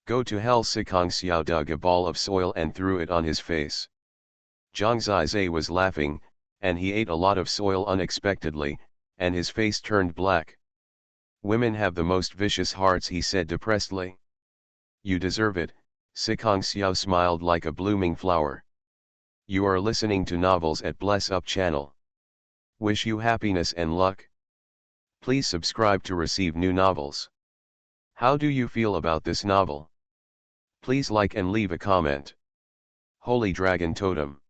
"Go to hell." Sikong Xiao dug a ball of soil and threw it on his face. Zhang Zizai was laughing, and he ate a lot of soil unexpectedly, and his face turned black. "Women have the most vicious hearts," he said depressedly. "You deserve it." Sikong Xiao smiled like a blooming flower. You are listening to Novels at Bless Up channel. Wish you happiness and luck. Please subscribe to receive new novels. How do you feel about this novel? Please like and leave a comment. Holy Dragon Totem.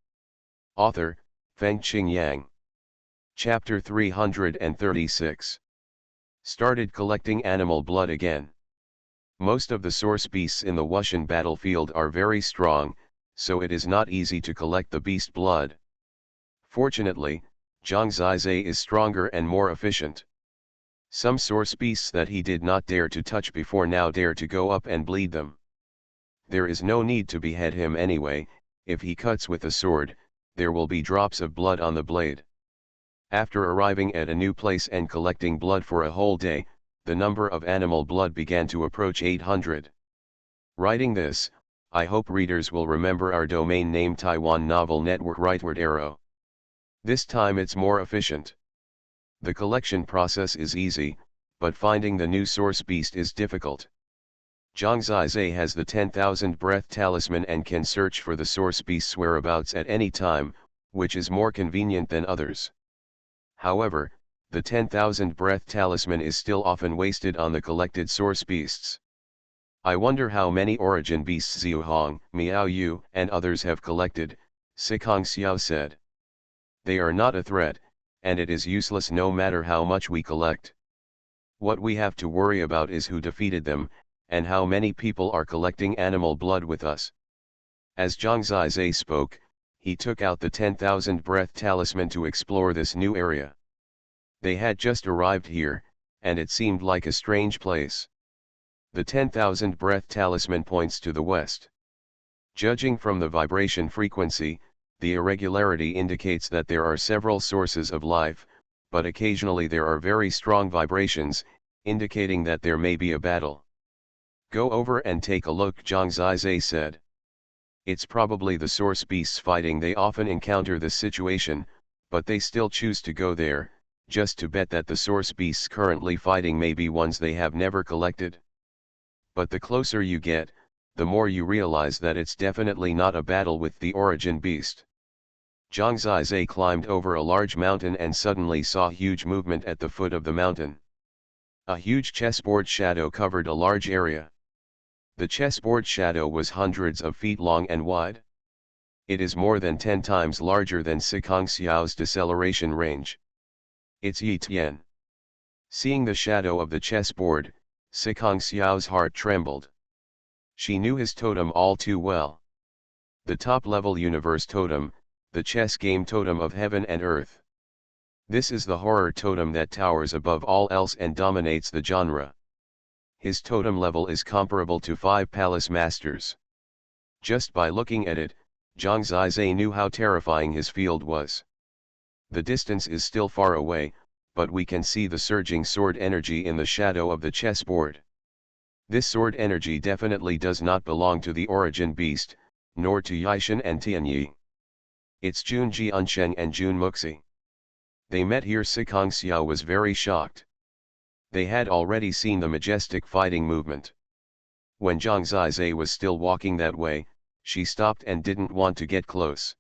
Author, Fengqing Yang. Chapter 336. Started collecting animal blood again. Most of the source beasts in the Wuxian battlefield are very strong, so it is not easy to collect the beast blood. Fortunately, Zhang Zizai is stronger and more efficient. Some source beasts that he did not dare to touch before now dare to go up and bleed them. There is no need to behead him anyway. If he cuts with a sword, there will be drops of blood on the blade. After arriving at a new place and collecting blood for a whole day, the number of animal blood began to approach 800. Writing this, I hope readers will remember our domain name Taiwan Novel Network rightward arrow. This time it's more efficient. The collection process is easy, but finding the new source beast is difficult. Zhang Zizai has the 10,000 breath talisman and can search for the source beast's whereabouts at any time, which is more convenient than others. However, the 10,000 breath talisman is still often wasted on the collected source beasts. I wonder how many origin beasts Xuanhuan, Miao Yu and others have collected, Sikong Xiao said. They are not a threat, and it is useless no matter how much we collect. What we have to worry about is who defeated them, and how many people are collecting animal blood with us. As Zhang Zizai spoke, he took out the 10,000 breath talisman to explore this new area. They had just arrived here, and it seemed like a strange place. The 10,000 breath talisman points to the west. Judging from the vibration frequency, the irregularity indicates that there are several sources of life, but occasionally there are very strong vibrations, indicating that there may be a battle. Go over and take a look, Zhang Zizai said. It's probably the source beasts fighting. They often encounter this situation, but they still choose to go there, just to bet that the source beasts currently fighting may be ones they have never collected. But the closer you get, the more you realize that it's definitely not a battle with the origin beast. Zhang Zizai climbed over a large mountain and suddenly saw huge movement at the foot of the mountain. A huge chessboard shadow covered a large area. The chessboard shadow was hundreds of feet long and wide. It is more than 10 times larger than Sikong Xiao's deceleration range. It's Yi Tian. Seeing the shadow of the chessboard, Sikong Xiao's heart trembled. She knew his totem all too well. The top-level universe totem, the chess game totem of heaven and earth. This is the horror totem that towers above all else and dominates the genre. His totem level is comparable to 5 palace masters. Just by looking at it, Zhang Zizai knew how terrifying his field was. The distance is still far away, but we can see the surging sword energy in the shadow of the chessboard. This sword energy definitely does not belong to the origin beast, nor to Yishan and Tianyi. It's Jun Jiansheng and Jun Muxi. They met here. Sikong Xiao was very shocked. They had already seen the majestic fighting movement. When Zhang Zizai was still walking that way, she stopped and didn't want to get close.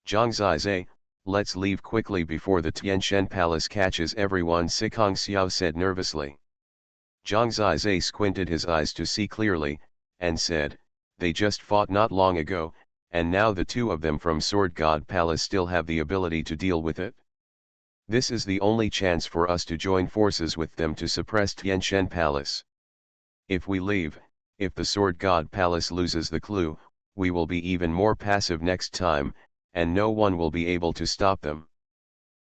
Zhang Zizai, let's leave quickly before the Tianshan Palace catches everyone, Sikong Xiao said nervously. Zhang Zizai squinted his eyes to see clearly, and said, they just fought not long ago, and now the two of them from Sword God Palace still have the ability to deal with it. This is the only chance for us to join forces with them to suppress Tianshan Palace. If we leave, if the Sword God Palace loses the clue, we will be even more passive next time, and no one will be able to stop them.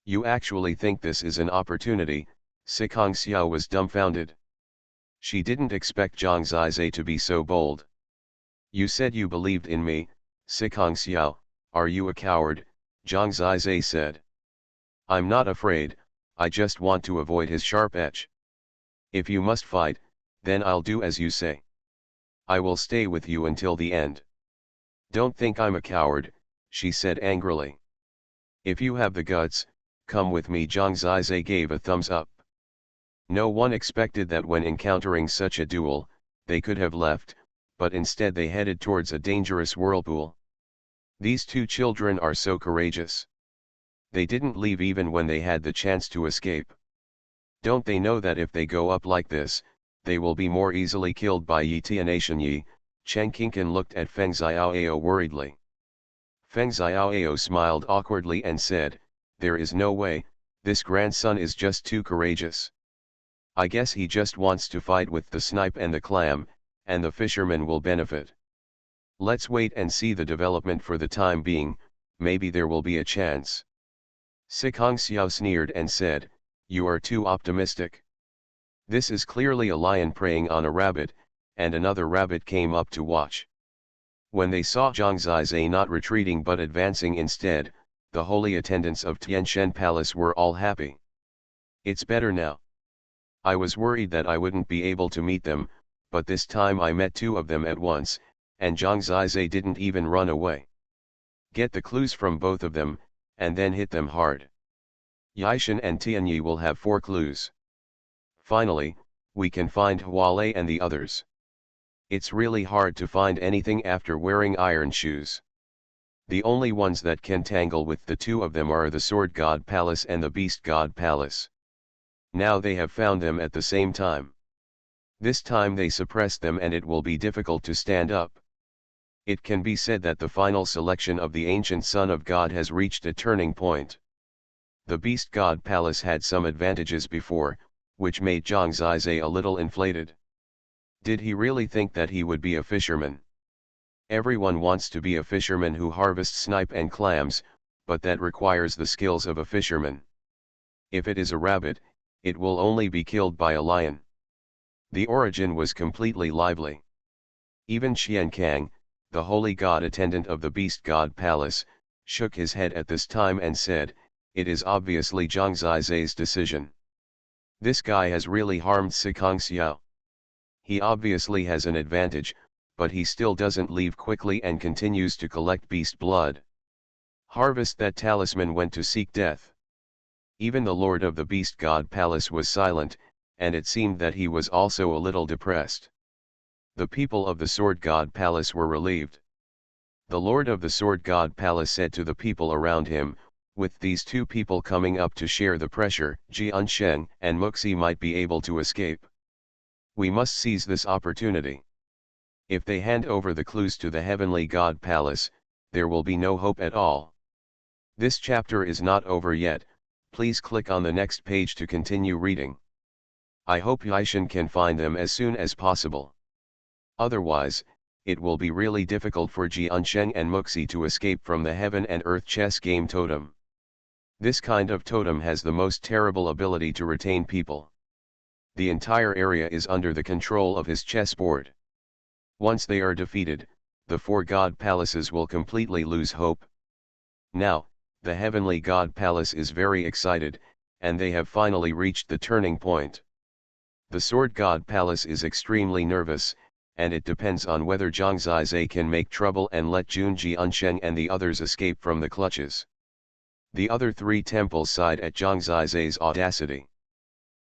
You actually think this is an opportunity? Sikong Xiao was dumbfounded. She didn't expect Zhang Zizai to be so bold. You said you believed in me, Sikong Xiao. Are you a coward? Zhang Zizai said. I'm not afraid, I just want to avoid his sharp edge. If you must fight, then I'll do as you say. I will stay with you until the end. Don't think I'm a coward, she said angrily. If you have the guts, come with me. Zhang Zizai gave a thumbs up. No one expected that when encountering such a duel, they could have left, but instead they headed towards a dangerous whirlpool. These two children are so courageous. They didn't leave even when they had the chance to escape. Don't they know that if they go up like this, they will be more easily killed by Yi Tianatian Yi? Chen Qingcan looked at Feng Xiaoao worriedly. Feng Xiaoao smiled awkwardly and said, "There is no way, this grandson is just too courageous. I guess he just wants to fight with the snipe and the clam, and the fisherman will benefit. Let's wait and see the development for the time being, maybe there will be a chance." Sikong Xiao sneered and said, "You are too optimistic. This is clearly a lion preying on a rabbit," and another rabbit came up to watch. When they saw Zhang Zizai not retreating but advancing instead, the holy attendants of Tianshan Palace were all happy. "It's better now. I was worried that I wouldn't be able to meet them, but this time I met two of them at once, and Zhang Zizai didn't even run away. Get the clues from both of them, and then hit them hard. Yaishan and Tianyi will have 4 clues. Finally, we can find Hualei and the others. It's really hard to find anything after wearing iron shoes. The only ones that can tangle with the two of them are the Sword God Palace and the Beast God Palace. Now they have found them at the same time. This time they suppress them and it will be difficult to stand up. It can be said that the final selection of the ancient Son of God has reached a turning point. The Beast God Palace had some advantages before, which made Zhang Zizai a little inflated. Did he really think that he would be a fisherman? Everyone wants to be a fisherman who harvests snipe and clams, but that requires the skills of a fisherman. If it is a rabbit, it will only be killed by a lion. The origin was completely lively. Even Qian Kang, the holy god attendant of the Beast God Palace, shook his head at this time and said, "It is obviously Zhang Zizai's decision. This guy has really harmed Sikong Xiao. He obviously has an advantage, but he still doesn't leave quickly and continues to collect beast blood. Harvest that talisman went to seek death." Even the lord of the Beast God Palace was silent, and it seemed that he was also a little depressed. The people of the Sword God Palace were relieved. The lord of the Sword God Palace said to the people around him, "With these two people coming up to share the pressure, Jiansheng and Muxi might be able to escape. We must seize this opportunity. If they hand over the clues to the Heavenly God Palace, there will be no hope at all." This chapter is not over yet, please click on the next page to continue reading. I hope Yaishan can find them as soon as possible. Otherwise, it will be really difficult for Jiansheng and Muxi to escape from the Heaven and Earth chess game Totem. This kind of totem has the most terrible ability to retain people. The entire area is under the control of his chessboard. Once they are defeated, the 4 God Palaces will completely lose hope. Now, the Heavenly God Palace is very excited, and they have finally reached the turning point. The Sword God Palace is extremely nervous, and it depends on whether Zhang Zizai can make trouble and let Jun Jiansheng and the others escape from the clutches. The other 3 temples sighed at Zhang Zizai's audacity.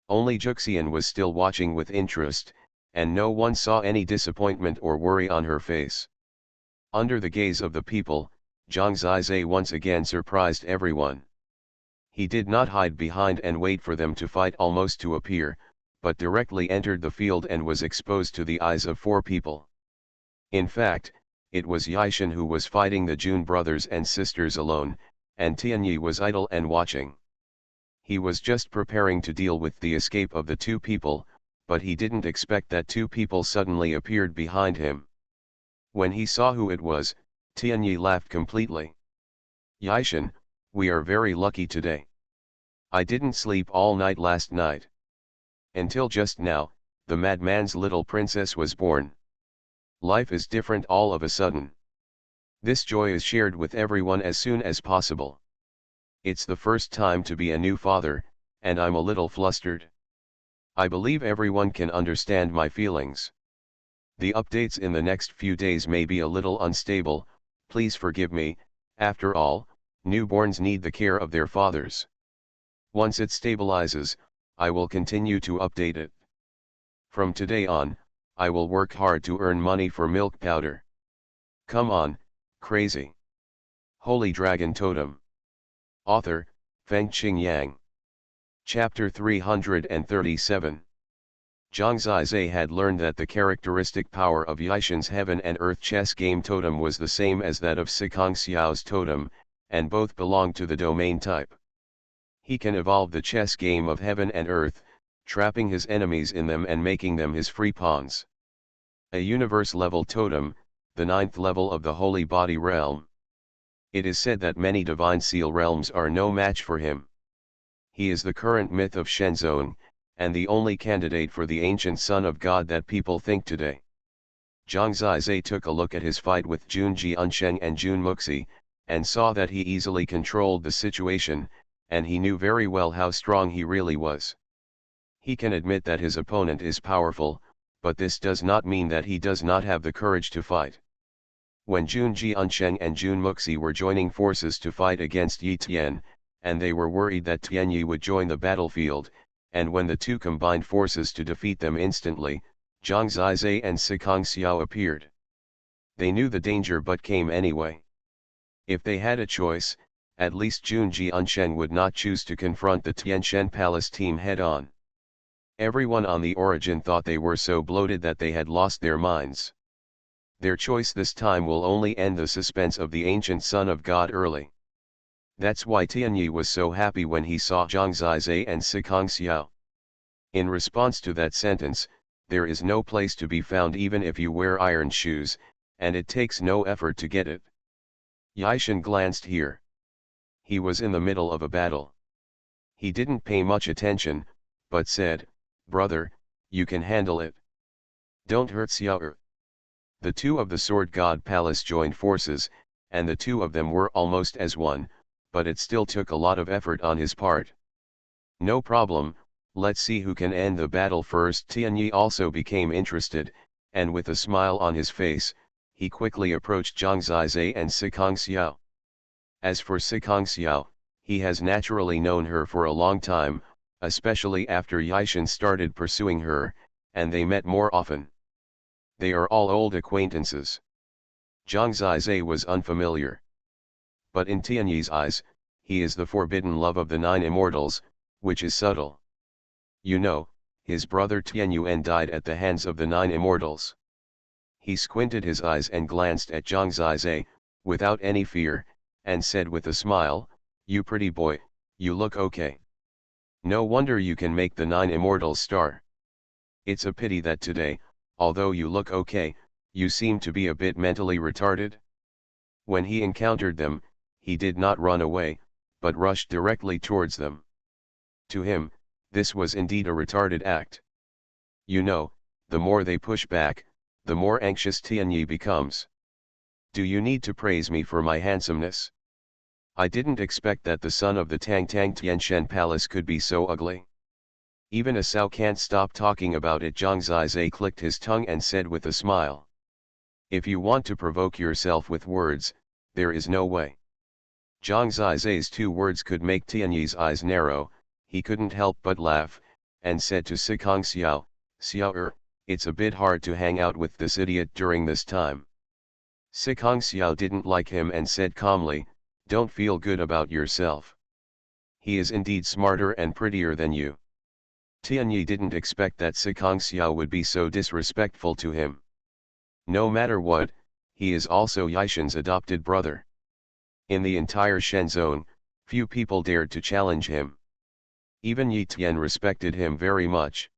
Only Juxian was still watching with interest, and no one saw any disappointment or worry on her face. Under the gaze of the people, Zhang Zizai once again surprised everyone. He did not hide behind and wait for them to fight almost to appear, but directly entered the field and was exposed to the eyes of 4 people. In fact, it was Yaishan who was fighting the Jun brothers and sisters alone, and Tianyi was idle and watching. He was just preparing to deal with the escape of the 2 people, but he didn't expect that 2 people suddenly appeared behind him. When he saw who it was, Tianyi laughed completely. "Yaishan, we are very lucky today. I didn't sleep all night last night. Until just now, the madman's little princess was born. Life is different all of a sudden. This joy is shared with everyone as soon as possible. It's the first time to be a new father, and I'm a little flustered. I believe everyone can understand my feelings. The updates in the next few days may be a little unstable, please forgive me. After all, newborns need the care of their fathers. Once it stabilizes, I will continue to update it. From today on, I will work hard to earn money for milk powder. Come on, crazy. Holy Dragon Totem. Author, Fengqing Yang. Chapter 337. Zhang Zizai had learned that the characteristic power of Yixin's Heaven and Earth chess game totem was the same as that of Sikong Xiao's totem, and both belonged to the domain type. He can evolve the chess game of Heaven and Earth, trapping his enemies in them and making them his free pawns. A universe-level totem, the 9th level of the Holy Body realm. It is said that many divine seal realms are no match for him. He is the current myth of Shenzong, and the only candidate for the ancient son of God that people think today. Zhang Zizai took a look at his fight with Jun Jiansheng and Jun Muxi, and saw that he easily controlled the situation, and he knew very well how strong he really was. He can admit that his opponent is powerful, but this does not mean that he does not have the courage to fight. When Jun Jiansheng and Jun Muxi were joining forces to fight against Yi Tian, and they were worried that Tianyi would join the battlefield, and when the two combined forces to defeat them instantly, Zhang Zizai and Sikong Xiao appeared. They knew the danger but came anyway. If they had a choice, at least Jun Jiansheng would not choose to confront the Tianshan Palace team head-on. Everyone on the Origin thought they were so bloated that they had lost their minds. Their choice this time will only end the suspense of the ancient son of God early. That's why Tianyi was so happy when he saw Zhang Zizai and Sikong Xiao. In response to that sentence, there is no place to be found even if you wear iron shoes, and it takes no effort to get it. Yixin glanced here. He was in the middle of a battle. He didn't pay much attention, but said, "Brother, you can handle it. Don't hurt Xiao." The two of the Sword God Palace joined forces, and the two of them were almost as one, but it still took a lot of effort on his part. No problem, let's see who can end the battle first. Tianyi also became interested, and with a smile on his face, he quickly approached Zhang Zizai and Sikong Xiao. As for Sikong Xiao, he has naturally known her for a long time, especially after Yixin started pursuing her, and they met more often. They are all old acquaintances. Zhang Zizai was unfamiliar. But in Tianyi's eyes, he is the forbidden love of the 9 Immortals, which is subtle. You know, his brother Tianyuan died at the hands of the 9 Immortals. He squinted his eyes and glanced at Zhang Zizai, without any fear, and said with a smile, "You pretty boy, you look okay. No wonder you can make the 9 Immortals star. It's a pity that today, although you look okay, you seem to be a bit mentally retarded." When he encountered them, he did not run away, but rushed directly towards them. To him, this was indeed a retarded act. You know, the more they push back, the more anxious Tianyi becomes. Do you need to praise me for my handsomeness? I didn't expect that the son of the Tang Tianshan Palace could be so ugly. Even a Sao can't stop talking about it. Zhang Zizai clicked his tongue and said with a smile, "If you want to provoke yourself with words, there is no way." Zhang Zizai's 2 words could make Tianyi's eyes narrow. He couldn't help but laugh, and said to Sikong Xiao, "Xiao, it's a bit hard to hang out with this idiot during this time." Sikong Xiao didn't like him and said calmly, "Don't feel good about yourself. He is indeed smarter and prettier than you." Tianyi didn't expect that Sikong Xiao would be so disrespectful to him. No matter what, he is also Yixin's adopted brother. In the entire Shenzong, few people dared to challenge him. Even Yi Tian respected him very much.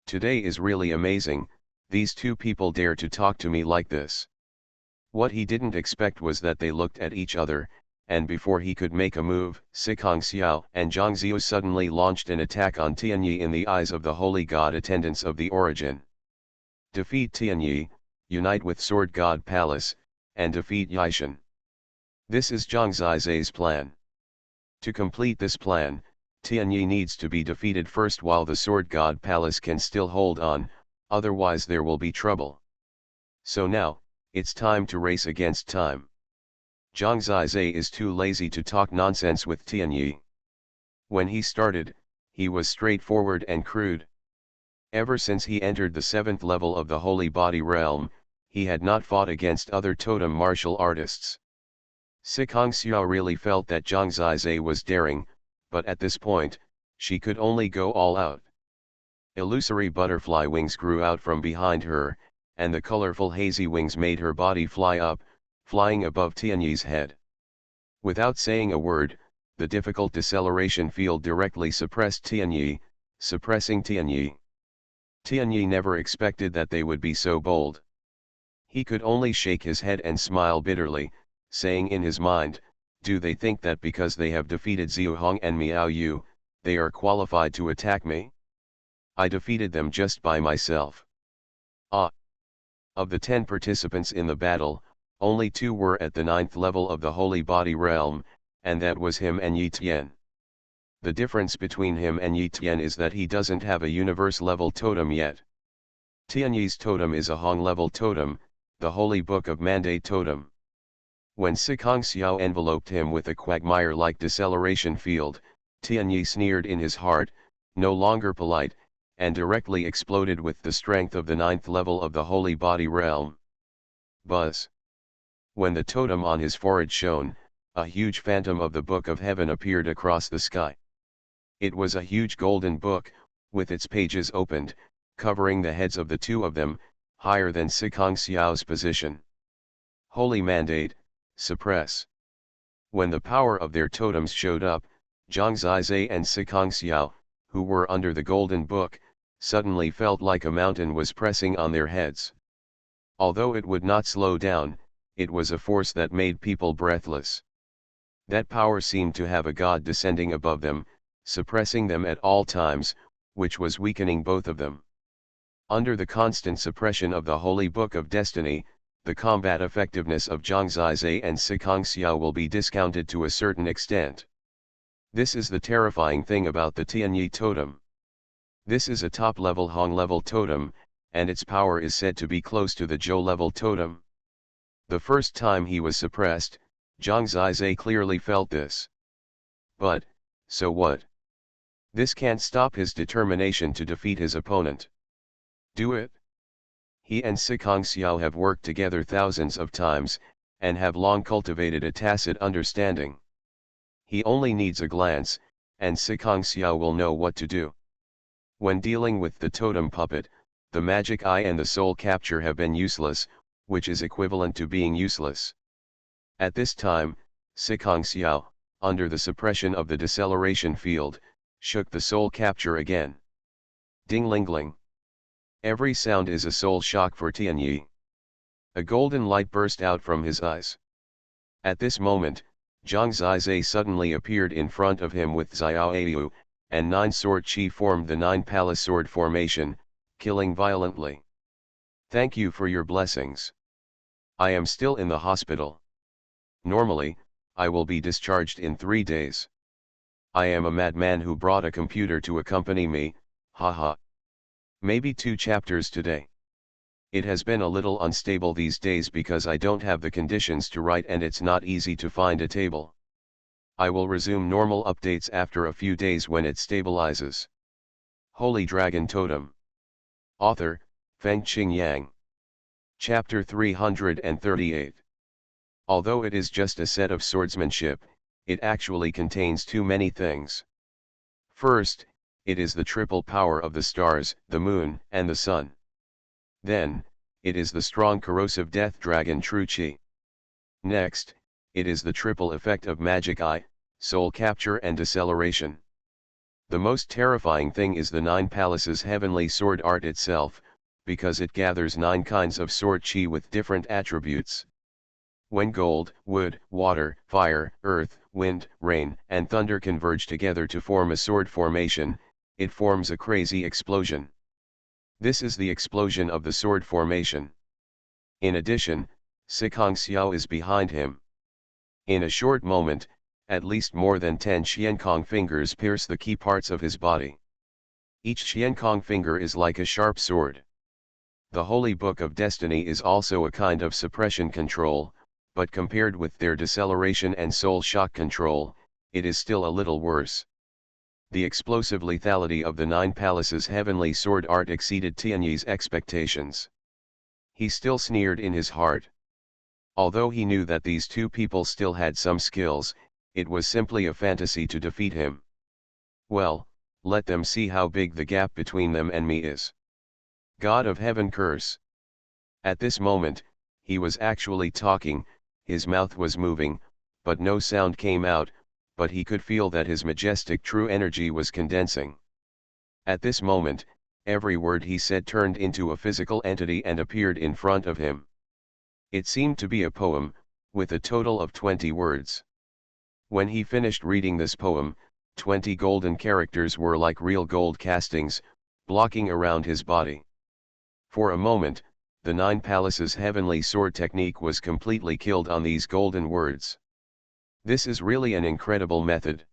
Today is really amazing, these 2 people dare to talk to me like this. What he didn't expect was that they looked at each other, and before he could make a move, Sikong Xiao and Zhang Ziu suddenly launched an attack on Tianyi in the eyes of the holy god attendants of the Origin. Defeat Tianyi, unite with Sword God Palace, and defeat Yixin. This is Zhang Zizai's plan. To complete this plan, Tianyi needs to be defeated first while the Sword God Palace can still hold on, otherwise there will be trouble. So now, it's time to race against time. Zhang Zizai is too lazy to talk nonsense with Tianyi. When he started, he was straightforward and crude. Ever since he entered the 7th level of the Holy Body realm, he had not fought against other totem martial artists. Sikong Xiao really felt that Zhang Zizai was daring, but at this point, she could only go all out. Illusory butterfly wings grew out from behind her, and the colorful hazy wings made her body fly up, flying above Tianyi's head. Without saying a word, the difficult deceleration field directly suppressed Tianyi, suppressing Tianyi. Tianyi never expected that they would be so bold. He could only shake his head and smile bitterly, saying in his mind, "Do they think that because they have defeated Zhu Hong and Miao Yu, they are qualified to attack me? I defeated them just by myself." Ah! Of the 10 participants in the battle, only 2 were at the 9th level of the Holy Body Realm, and that was him and Yi Tian. The difference between him and Yi Tian is that he doesn't have a universe-level totem yet. Tianyi's totem is a Hong-level totem, the Holy Book of Mandate totem. When Sikong Xiao enveloped him with a quagmire-like deceleration field, Tianyi sneered in his heart, no longer polite, and directly exploded with the strength of the 9th level of the Holy Body Realm. Buzz! When the totem on his forehead shone, a huge phantom of the Book of Heaven appeared across the sky. It was a huge golden book, with its pages opened, covering the heads of the 2 of them, higher than Sikong Xiao's position. Holy Mandate, suppress. When the power of their totems showed up, Zhang Zizai and Sikong Xiao, who were under the golden book, suddenly felt like a mountain was pressing on their heads. Although it would not slow down, it was a force that made people breathless. That power seemed to have a god descending above them, suppressing them at all times, which was weakening both of them. Under the constant suppression of the Holy Book of Destiny, the combat effectiveness of Zhang Zizai and Sikong Xiao will be discounted to a certain extent. This is the terrifying thing about the Tianyi totem. This is a top-level Hong-level totem, and its power is said to be close to the Zhou-level totem. The first time he was suppressed, Zhang Zizai clearly felt this. But, so what? This can't stop his determination to defeat his opponent. Do it? He and Sikong Xiao have worked together thousands of times, and have long cultivated a tacit understanding. He only needs a glance, and Sikong Xiao will know what to do. When dealing with the totem puppet, the magic eye and the soul capture have been useless, which is equivalent to being useless. At this time, Sikong Xiao, under the suppression of the deceleration field, shook the soul capture again. Ding-ling-ling. Every sound is a soul shock for Tianyi. A golden light burst out from his eyes. At this moment, Zhang Zizai suddenly appeared in front of him with Xiao Ayu, and 9 sword chi formed the 9 palace sword formation, killing violently. Thank you for your blessings. I am still in the hospital. Normally, I will be discharged in 3 days. I am a madman who brought a computer to accompany me, haha. Maybe 2 chapters today. It has been a little unstable these days because I don't have the conditions to write and it's not easy to find a table. I will resume normal updates after a few days when it stabilizes. Holy Dragon Totem. Author, Fengqing Yang. Chapter 338. Although it is just a set of swordsmanship, it actually contains too many things. First, it is the triple power of the stars, the moon, and the sun. Then, it is the strong corrosive death dragon True Qi. Next, it is the triple effect of magic eye, soul capture and deceleration. The most terrifying thing is the 9 palaces heavenly sword art itself, because it gathers 9 kinds of sword chi with different attributes. When gold, wood, water, fire, earth, wind, rain, and thunder converge together to form a sword formation, it forms a crazy explosion. This is the explosion of the sword formation. In addition, Sikong Xiao is behind him. In a short moment, at least more than 10 Xiankong fingers pierce the key parts of his body. Each Xiankong finger is like a sharp sword. The Holy Book of Destiny is also a kind of suppression control, but compared with their deceleration and soul shock control, it is still a little worse. The explosive lethality of the 9 palaces heavenly sword art exceeded Tianyi's expectations. He still sneered in his heart. Although he knew that these two people still had some skills, it was simply a fantasy to defeat him. Well, let them see how big the gap between them and me is. God of heaven curse. At this moment, he was actually talking, his mouth was moving, but no sound came out, but he could feel that his majestic true energy was condensing. At this moment, every word he said turned into a physical entity and appeared in front of him. It seemed to be a poem, with a total of 20 words. When he finished reading this poem, 20 golden characters were like real gold castings, blocking around his body. For a moment, the 9 palaces heavenly sword technique was completely killed on these golden words. This is really an incredible method.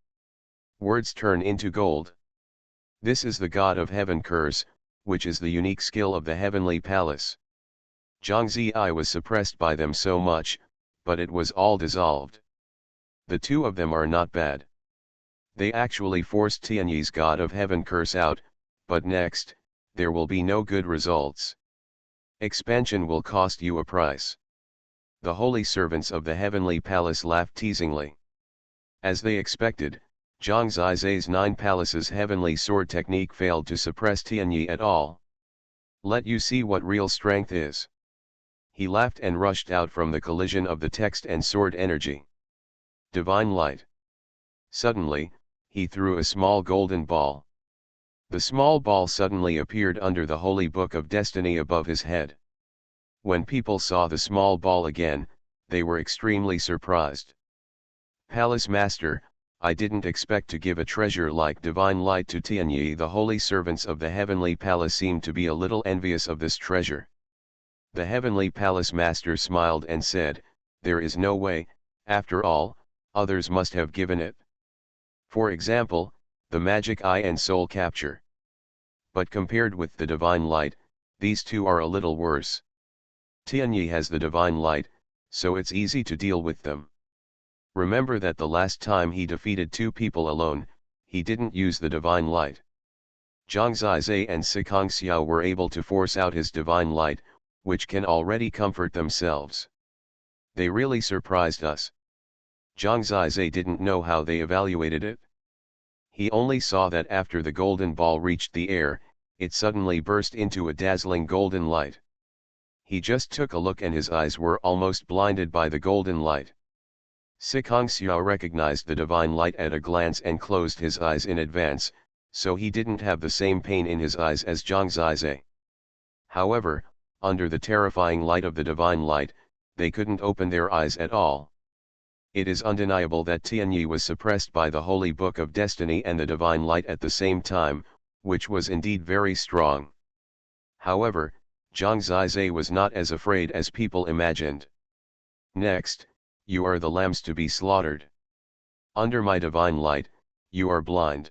Words turn into gold. This is the God of Heaven curse, which is the unique skill of the heavenly palace. Zhang Ziyi was suppressed by them so much, but it was all dissolved. The two of them are not bad. They actually forced Tianyi's God of Heaven curse out, but next, there will be no good results. Expansion will cost you a price. The holy servants of the heavenly palace laughed teasingly. As they expected, Zhang Zizai's 9 palaces heavenly sword technique failed to suppress Tianyi at all. Let you see what real strength is. He laughed and rushed out from the collision of the text and sword energy. Divine light. Suddenly, he threw a small golden ball. The small ball suddenly appeared under the holy book of destiny above his head. When people saw the small ball again, they were extremely surprised. Palace Master, I didn't expect to give a treasure like divine light to Tianyi. The holy servants of the heavenly palace seemed to be a little envious of this treasure. The heavenly palace master smiled and said, there is no way, after all, others must have given it. For example, the magic eye and soul capture. But compared with the divine light, these two are a little worse. Tianyi has the divine light, so it's easy to deal with them. Remember that the last time he defeated 2 people alone, he didn't use the divine light. Zhang Zizai and Sikong Xiao were able to force out his divine light, which can already comfort themselves. They really surprised us. Zhang Zizai didn't know how they evaluated it. He only saw that after the golden ball reached the air, it suddenly burst into a dazzling golden light. He just took a look and his eyes were almost blinded by the golden light. Sikong Xiao recognized the divine light at a glance and closed his eyes in advance, so he didn't have the same pain in his eyes as Zhang Zizai. However, under the terrifying light of the divine light, they couldn't open their eyes at all. It is undeniable that Tianyi was suppressed by the holy book of destiny and the divine light at the same time, which was indeed very strong. However, Zhang Zizai was not as afraid as people imagined. Next, you are the lambs to be slaughtered. Under my divine light, you are blind.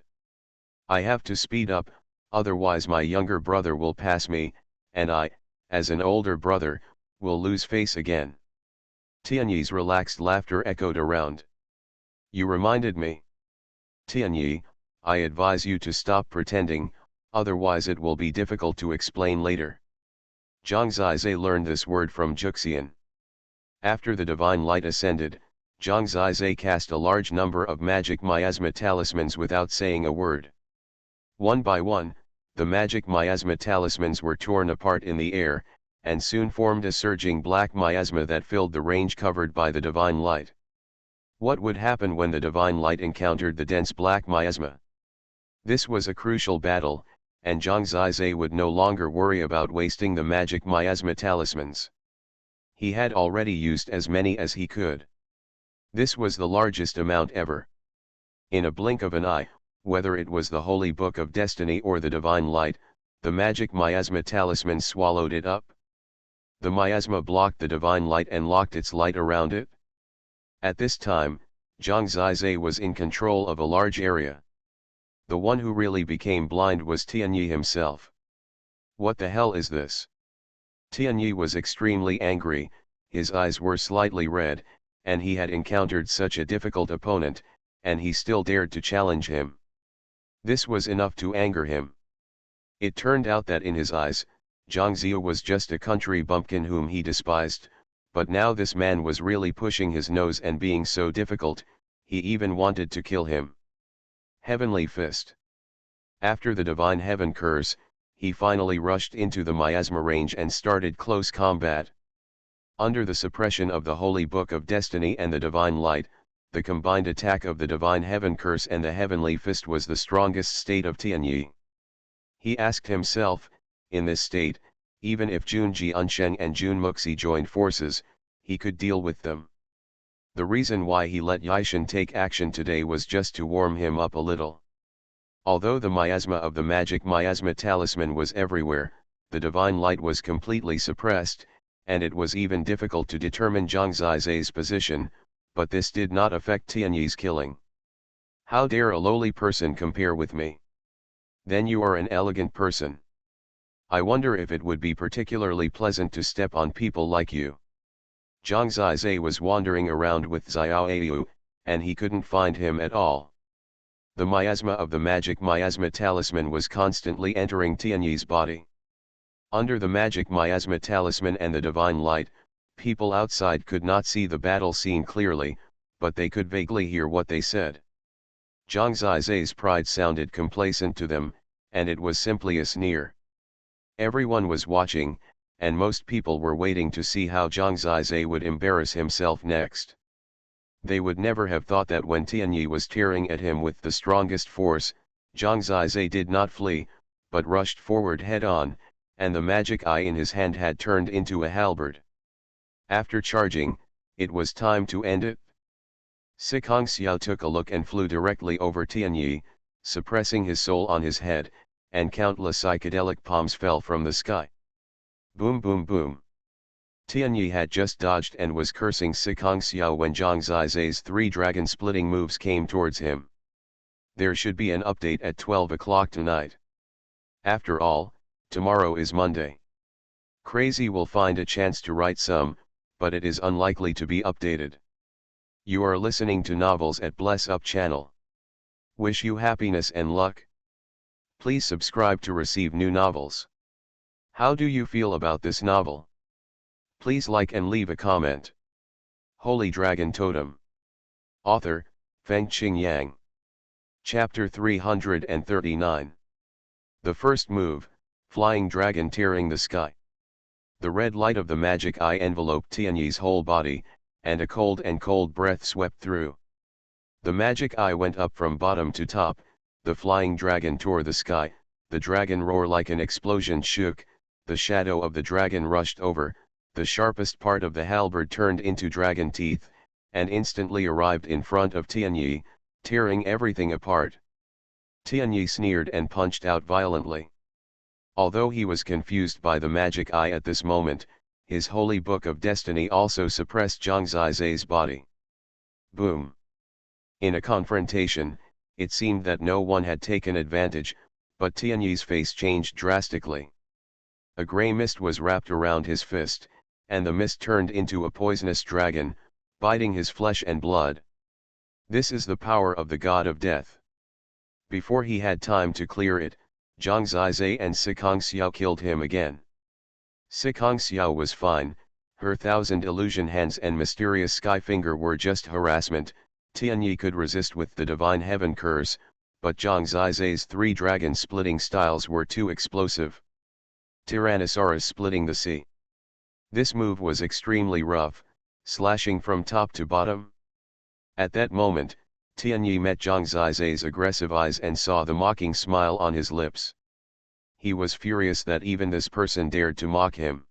I have to speed up, otherwise my younger brother will pass me, and I, as an older brother, will lose face again. Tianyi's relaxed laughter echoed around. You reminded me. Tianyi, I advise you to stop pretending, otherwise it will be difficult to explain later. Zhang Zizai learned this word from Juxian. After the divine light ascended, Zhang Zizai cast a large number of magic miasma talismans without saying a word. One by one, the magic miasma talismans were torn apart in the air, and soon formed a surging black miasma that filled the range covered by the divine light. What would happen when the divine light encountered the dense black miasma? This was a crucial battle, and Zhang Zizai would no longer worry about wasting the magic miasma talismans. He had already used as many as he could. This was the largest amount ever. In a blink of an eye, whether it was the holy book of destiny or the divine light, the magic miasma talisman swallowed it up. The miasma blocked the divine light and locked its light around it. At this time, Zhang Zizai was in control of a large area. The one who really became blind was Tianyi himself. What the hell is this? Tianyi was extremely angry, his eyes were slightly red, and he had encountered such a difficult opponent, and he still dared to challenge him. This was enough to anger him. It turned out that in his eyes, Zhang Ziyi was just a country bumpkin whom he despised, but now this man was really pushing his nose and being so difficult, he even wanted to kill him. Heavenly Fist. After the Divine Heaven Curse, he finally rushed into the miasma range and started close combat. Under the suppression of the Holy Book of Destiny and the Divine Light, the combined attack of the Divine Heaven Curse and the Heavenly Fist was the strongest state of Tianyi. He asked himself, in this state, even if Jun Jiansheng and Jun Muxi joined forces, he could deal with them. The reason why he let Yishan take action today was just to warm him up a little. Although the miasma of the magic miasma talisman was everywhere, the divine light was completely suppressed, and it was even difficult to determine Zhang Zizai's position, but this did not affect Tianyi's killing. How dare a lowly person compare with me? Then you are an elegant person. I wonder if it would be particularly pleasant to step on people like you. Zhang Zizai was wandering around with Xiao Ayu, and he couldn't find him at all. The miasma of the magic miasma talisman was constantly entering Tianyi's body. Under the magic miasma talisman and the divine light, people outside could not see the battle scene clearly, but they could vaguely hear what they said. Zhang Zizai's pride sounded complacent to them, and it was simply a sneer. Everyone was watching, and most people were waiting to see how Zhang Zizai would embarrass himself next. They would never have thought that when Tianyi was tearing at him with the strongest force, Zhang Zizai did not flee, but rushed forward head-on, and the magic eye in his hand had turned into a halberd. After charging, it was time to end it. Sikong Xiao took a look and flew directly over Tianyi, suppressing his soul on his head, and countless psychedelic palms fell from the sky. Boom boom boom. Tianyi had just dodged and was cursing Sikong Xiao when Zhang Zizai's 3 dragon-splitting moves came towards him. There should be an update at 12 o'clock tonight. After all, tomorrow is Monday. Crazy will find a chance to write some, but it is unlikely to be updated. You are listening to Novels at Bless Up channel. Wish you happiness and luck. Please subscribe to receive new novels. How do you feel about this novel? Please like and leave a comment. Holy Dragon Totem. Author, Fengqing Yang. Chapter 339. The first move, Flying Dragon tearing the sky. The red light of the magic eye enveloped Tianyi's whole body, and a cold breath swept through. The magic eye went up from bottom to top, the flying dragon tore the sky, the dragon roar like an explosion shook, the shadow of the dragon rushed over, the sharpest part of the halberd turned into dragon teeth, and instantly arrived in front of Tianyi, tearing everything apart. Tianyi sneered and punched out violently. Although he was confused by the magic eye at this moment, his holy book of destiny also suppressed Zhang Zizai's body. Boom. In a confrontation, it seemed that no one had taken advantage, but Tianyi's face changed drastically. A grey mist was wrapped around his fist, and the mist turned into a poisonous dragon, biting his flesh and blood. This is the power of the god of death. Before he had time to clear it, Zhang Zizai and Sikong Xiao killed him again. Sikong Xiao was fine, her 1,000 illusion hands and mysterious sky finger were just harassment. Tianyi could resist with the divine heaven curse, but Zhang Zizai's 3 dragon splitting styles were too explosive. Tyrannosaurus splitting the sea. This move was extremely rough, slashing from top to bottom. At that moment, Tianyi met Zhang Zizai's aggressive eyes and saw the mocking smile on his lips. He was furious that even this person dared to mock him.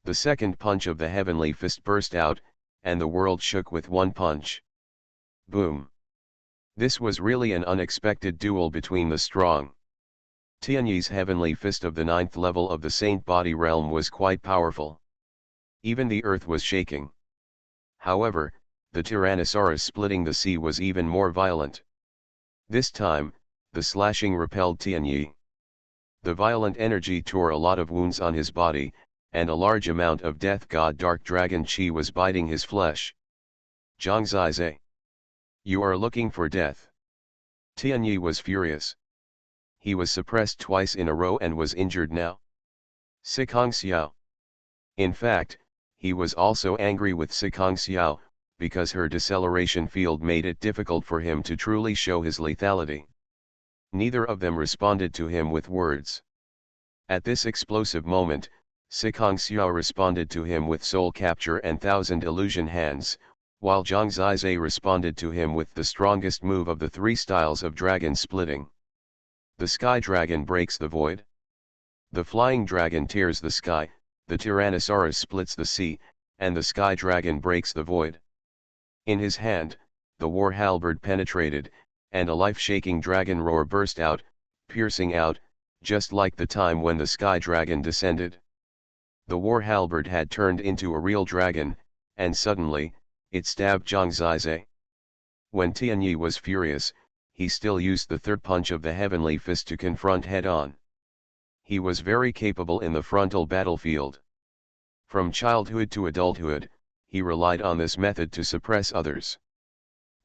The second punch of the heavenly fist burst out, and the world shook with one punch. Boom. This was really an unexpected duel between the strong. Tianyi's heavenly fist of the 9th level of the Saint Body realm was quite powerful. Even the earth was shaking. However, the Tyrannosaurus splitting the sea was even more violent. This time, the slashing repelled Tianyi. The violent energy tore a lot of wounds on his body, and a large amount of death god dark dragon chi was biting his flesh. Zhang Zizai. You are looking for death. Tianyi was furious. He was suppressed twice in a row and was injured now. Sikong Xiao. In fact, he was also angry with Sikong Xiao, because her deceleration field made it difficult for him to truly show his lethality. Neither of them responded to him with words. At this explosive moment, Sikong Xiao responded to him with Soul Capture and Thousand Illusion Hands, while Zhang Zizai responded to him with the strongest move of the three styles of dragon splitting. The Sky Dragon breaks the void. The Flying Dragon tears the sky, the Tyrannosaurus splits the sea, and the Sky Dragon breaks the void. In his hand, the war halberd penetrated, and a life-shaking dragon roar burst out, piercing out, just like the time when the Sky Dragon descended. The war halberd had turned into a real dragon, and suddenly, it stabbed Zhang Zizai. When Tianyi was furious, he still used the third punch of the heavenly fist to confront head-on. He was very capable in the frontal battlefield. From childhood to adulthood, he relied on this method to suppress others.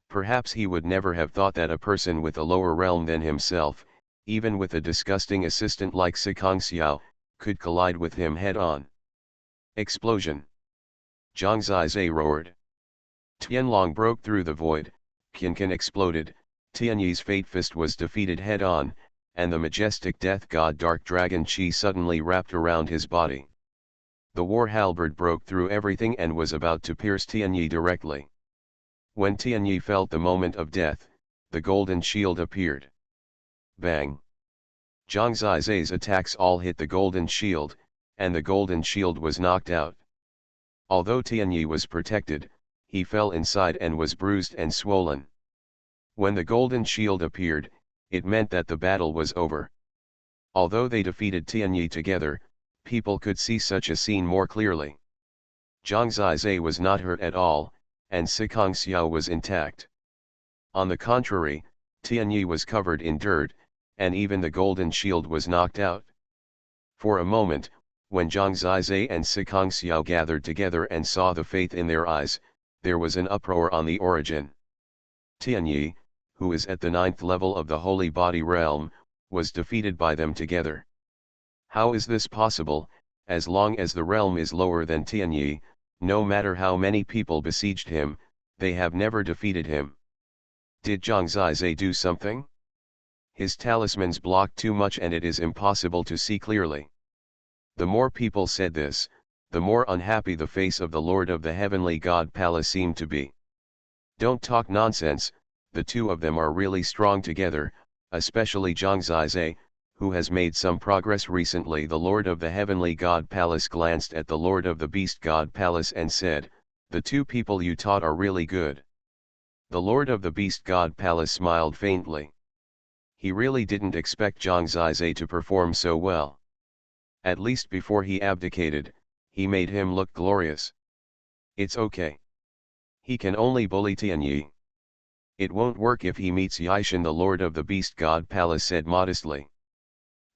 Perhaps he would never have thought that a person with a lower realm than himself, even with a disgusting assistant like Sikong Xiao, could collide with him head-on. Explosion. Zhang Zizai roared. Tianlong broke through the void, Qianqian exploded, Tianyi's Fate Fist was defeated head-on, and the majestic death god Dark Dragon Qi suddenly wrapped around his body. The war halberd broke through everything and was about to pierce Tianyi directly. When Tianyi felt the moment of death, the golden shield appeared. Bang! Zhang Zizai's attacks all hit the golden shield, and the golden shield was knocked out. Although Tianyi was protected, he fell inside and was bruised and swollen. When the golden shield appeared, it meant that the battle was over. Although they defeated Tianyi together, people could see such a scene more clearly. Zhang Zizai was not hurt at all, and Sikong Xiao was intact. On the contrary, Tianyi was covered in dirt, and even the golden shield was knocked out. For a moment, when Zhang Zizai and Sikong Xiao gathered together and saw the faith in their eyes, there was an uproar on the origin. Tianyi, who is at the 9th level of the Holy Body realm, was defeated by them together. How is this possible? As long as the realm is lower than Tianyi, no matter how many people besieged him, they have never defeated him. Did Zhang Zizai do something? His talismans block too much and it is impossible to see clearly. The more people said this, the more unhappy the face of the Lord of the Heavenly God Palace seemed to be. Don't talk nonsense, the two of them are really strong together, especially Zhang Zizai, who has made some progress recently. The Lord of the Heavenly God Palace glanced at the Lord of the Beast God Palace and said, "The two people you taught are really good." The Lord of the Beast God Palace smiled faintly. He really didn't expect Zhang Zizai to perform so well. At least before he abdicated, he made him look glorious. It's okay. He can only bully Tianyi. It won't work if he meets Yishan. The Lord of the Beast God Palace said modestly.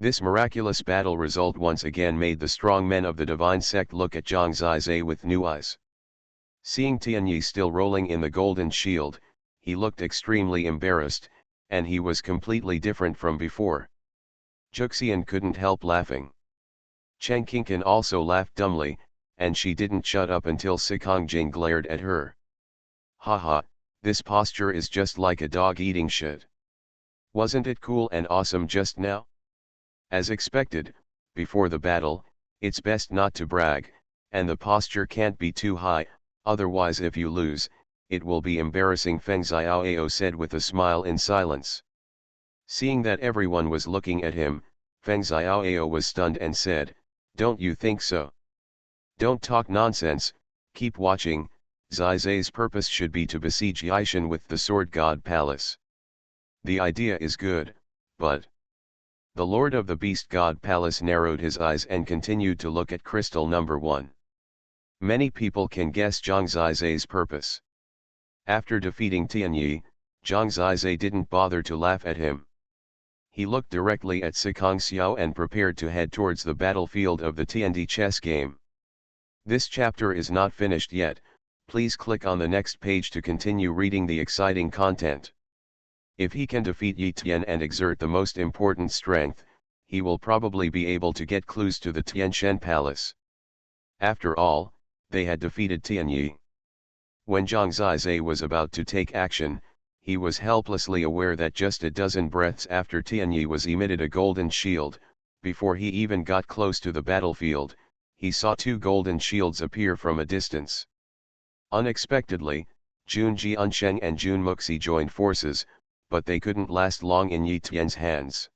This miraculous battle result once again made the strong men of the divine sect look at Zhang Zizai with new eyes. Seeing Tianyi still rolling in the golden shield, he looked extremely embarrassed, and he was completely different from before. Juxian couldn't help laughing. Cheng Qingqian also laughed dumbly, and she didn't shut up until Sikong Jing glared at her. Haha, this posture is just like a dog eating shit. Wasn't it cool and awesome just now? As expected, before the battle, it's best not to brag, and the posture can't be too high, otherwise if you lose, it will be embarrassing, Feng Xiaoao said with a smile in silence. Seeing that everyone was looking at him, Feng Xiaoao was stunned and said, "Don't you think so? Don't talk nonsense, keep watching. Zizai's purpose should be to besiege Yishan with the Sword God Palace. The idea is good, but..." The Lord of the Beast God Palace narrowed his eyes and continued to look at crystal number 1. Many people can guess Zhang Zizai's purpose. After defeating Tianyi, Zhang Zizai didn't bother to laugh at him. He looked directly at Sikong Xiao and prepared to head towards the battlefield of the TND chess game. This chapter is not finished yet, please click on the next page to continue reading the exciting content. If he can defeat Yi Tian and exert the most important strength, he will probably be able to get clues to the Tianshan Palace. After all, they had defeated Tianyi. When Zhang Zizai was about to take action, he was helplessly aware that just a dozen breaths after Tianyi was emitted a golden shield. Before he even got close to the battlefield, he saw two golden shields appear from a distance. Unexpectedly, Jun Jiansheng and Jun Muxi joined forces, but they couldn't last long in Yi Tian's hands.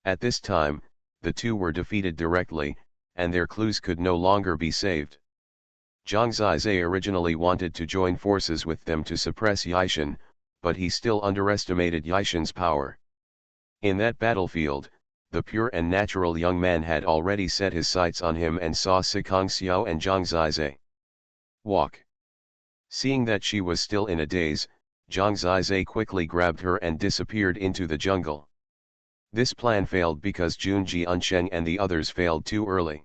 At this time, the two were defeated directly, and their clues could no longer be saved. Zhang Zizai originally wanted to join forces with them to suppress Yishan, but he still underestimated Yishan's power. In that battlefield, the pure and natural young man had already set his sights on him and saw Sikong Xiao and Zhang Zizai walk. Seeing that she was still in a daze, Zhang Zizai quickly grabbed her and disappeared into the jungle. This plan failed because Jun Jiansheng and the others failed too early.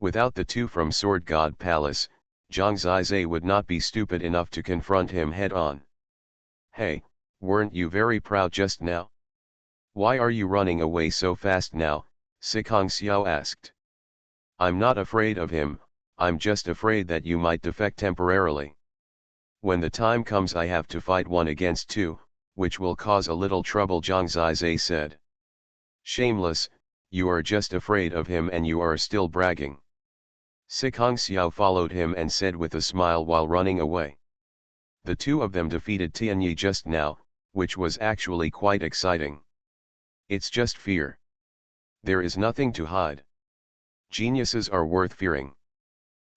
Without the two from Sword God Palace, Zhang Zizai would not be stupid enough to confront him head-on. "Hey, weren't you very proud just now? Why are you running away so fast now?" Sikong Xiao asked. "I'm not afraid of him, I'm just afraid that you might defect temporarily. When the time comes I have to fight one against two, which will cause a little trouble," Zhang Zizai said. "Shameless, you are just afraid of him and you are still bragging." Sikong Xiao followed him and said with a smile while running away. The two of them defeated Tianyi just now, which was actually quite exciting. It's just fear. There is nothing to hide. Geniuses are worth fearing.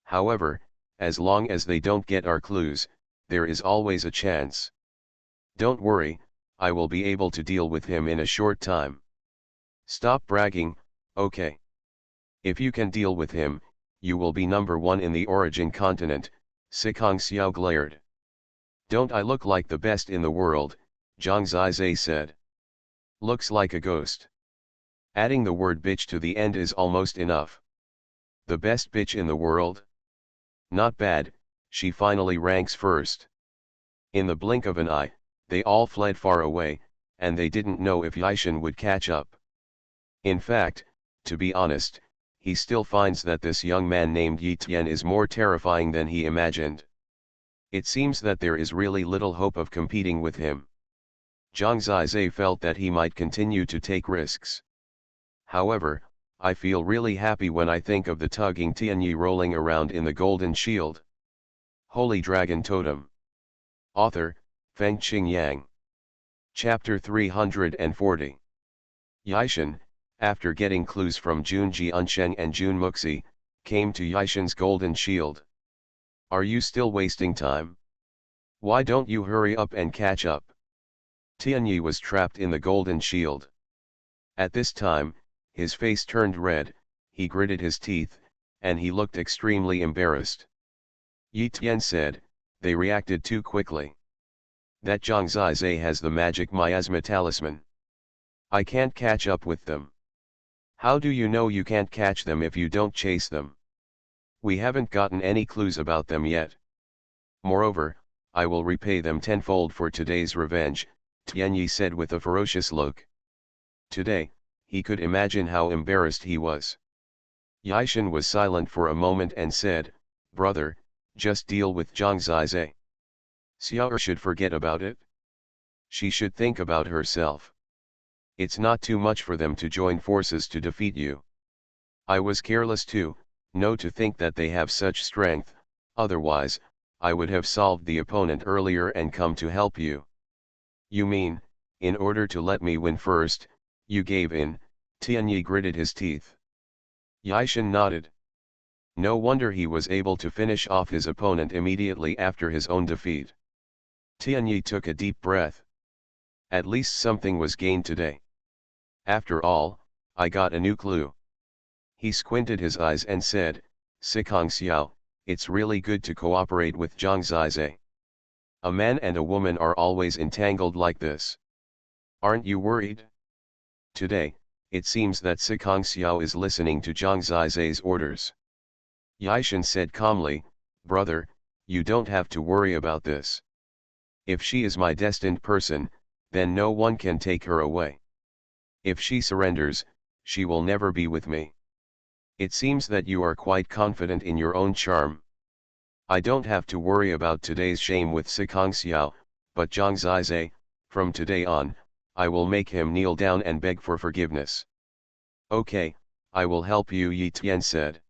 However, as long as they don't get our clues, there is always a chance. Don't worry, I will be able to deal with him in a short time. Stop bragging, okay? If you can deal with him, you will be number one in the origin continent, Sikong Xiao glared. Don't I look like the best in the world? Zhang Zizai said. Looks like a ghost. Adding the word bitch to the end is almost enough. The best bitch in the world? Not bad, she finally ranks first. In the blink of an eye, they all fled far away, and they didn't know if Yishan would catch up. In fact, to be honest, he still finds that this young man named Yi Tian is more terrifying than he imagined. It seems that there is really little hope of competing with him. Zhang Zizai felt that he might continue to take risks. However, I feel really happy when I think of the tugging Tianyi rolling around in the golden shield. Holy Dragon Totem. Author, Fengqing Yang. Chapter 340. Yishan, after getting clues from Jun Jiansheng and Jun Muxi, came to Yishan's golden shield. Are you still wasting time? Why don't you hurry up and catch up? Tianyi was trapped in the golden shield. At this time, his face turned red, he gritted his teeth, and he looked extremely embarrassed. Yi Tian said, they reacted too quickly. That Zhang Zizai has the magic miasma talisman. I can't catch up with them. How do you know you can't catch them if you don't chase them? We haven't gotten any clues about them yet. Moreover, I will repay them tenfold for today's revenge, Tianyi said with a ferocious look. Today, he could imagine how embarrassed he was. Yishan was silent for a moment and said, brother, just deal with Zhang Zizai. Xiao should forget about it. She should think about herself. It's not too much for them to join forces to defeat you. I was careless too, to think that they have such strength, otherwise, I would have solved the opponent earlier and come to help you. You mean, in order to let me win first, you gave in? Tianyi gritted his teeth. Yishan nodded. No wonder he was able to finish off his opponent immediately after his own defeat. Tianyi took a deep breath. At least something was gained today. After all, I got a new clue. He squinted his eyes and said, Sikong Xiao, it's really good to cooperate with Zhang Zizai. A man and a woman are always entangled like this. Aren't you worried? Today, it seems that Sikong Xiao is listening to Zhang Zizai's orders. Yishan said calmly, brother, you don't have to worry about this. If she is my destined person, then no one can take her away. If she surrenders, she will never be with me. It seems that you are quite confident in your own charm. I don't have to worry about today's shame with Sikong Xiao, but Zhang Zizai, from today on, I will make him kneel down and beg for forgiveness. Okay, I will help you, Yi Tian said.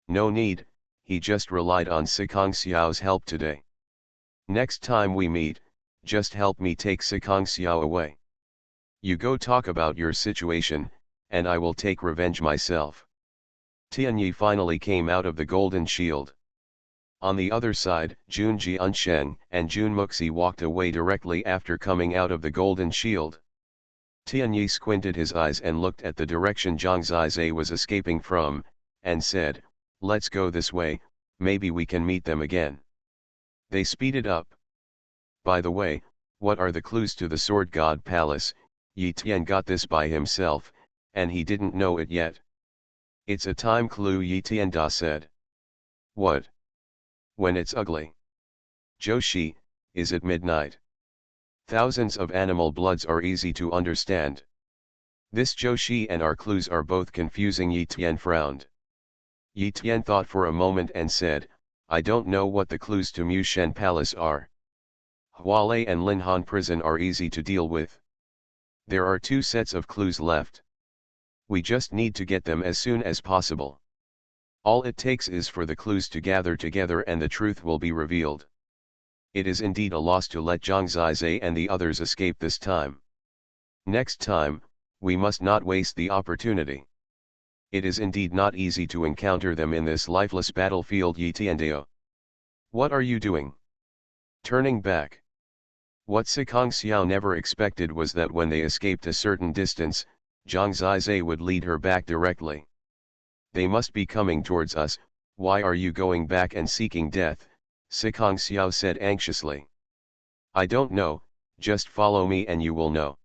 No need, he just relied on Sikong Xiao's help today. Next time we meet, just help me take Sikong Xiao away. You go talk about your situation, and I will take revenge myself. Tianyi finally came out of the golden shield. On the other side, Jun Jiansheng and Jun Muxi walked away directly after coming out of the golden shield. Tianyi squinted his eyes and looked at the direction Zhang Zizai was escaping from, and said, "Let's go this way, maybe we can meet them again." They speeded up. By the way, what are the clues to the Sword God Palace? Yi Tian got this by himself, and he didn't know it yet. It's a time clue, Yi Tian Da said. What? When it's ugly. Joshi, is it midnight? Thousands of animal bloods are easy to understand. This Joshi and our clues are both confusing, Yi Tian frowned. Yi Tian thought for a moment and said, I don't know what the clues to Mushen Palace are. Hualei and Linhan prison are easy to deal with. There are 2 sets of clues left. We just need to get them as soon as possible. All it takes is for the clues to gather together and the truth will be revealed. It is indeed a loss to let Zhang Zizai and the others escape this time. Next time, we must not waste the opportunity. It is indeed not easy to encounter them in this lifeless battlefield, Yi Tiandeo. What are you doing? Turning back. What Sikong Xiao never expected was that when they escaped a certain distance, Zhang Zizai would lead her back directly. They must be coming towards us, why are you going back and seeking death? Sikong Xiao said anxiously. I don't know, just follow me and you will know.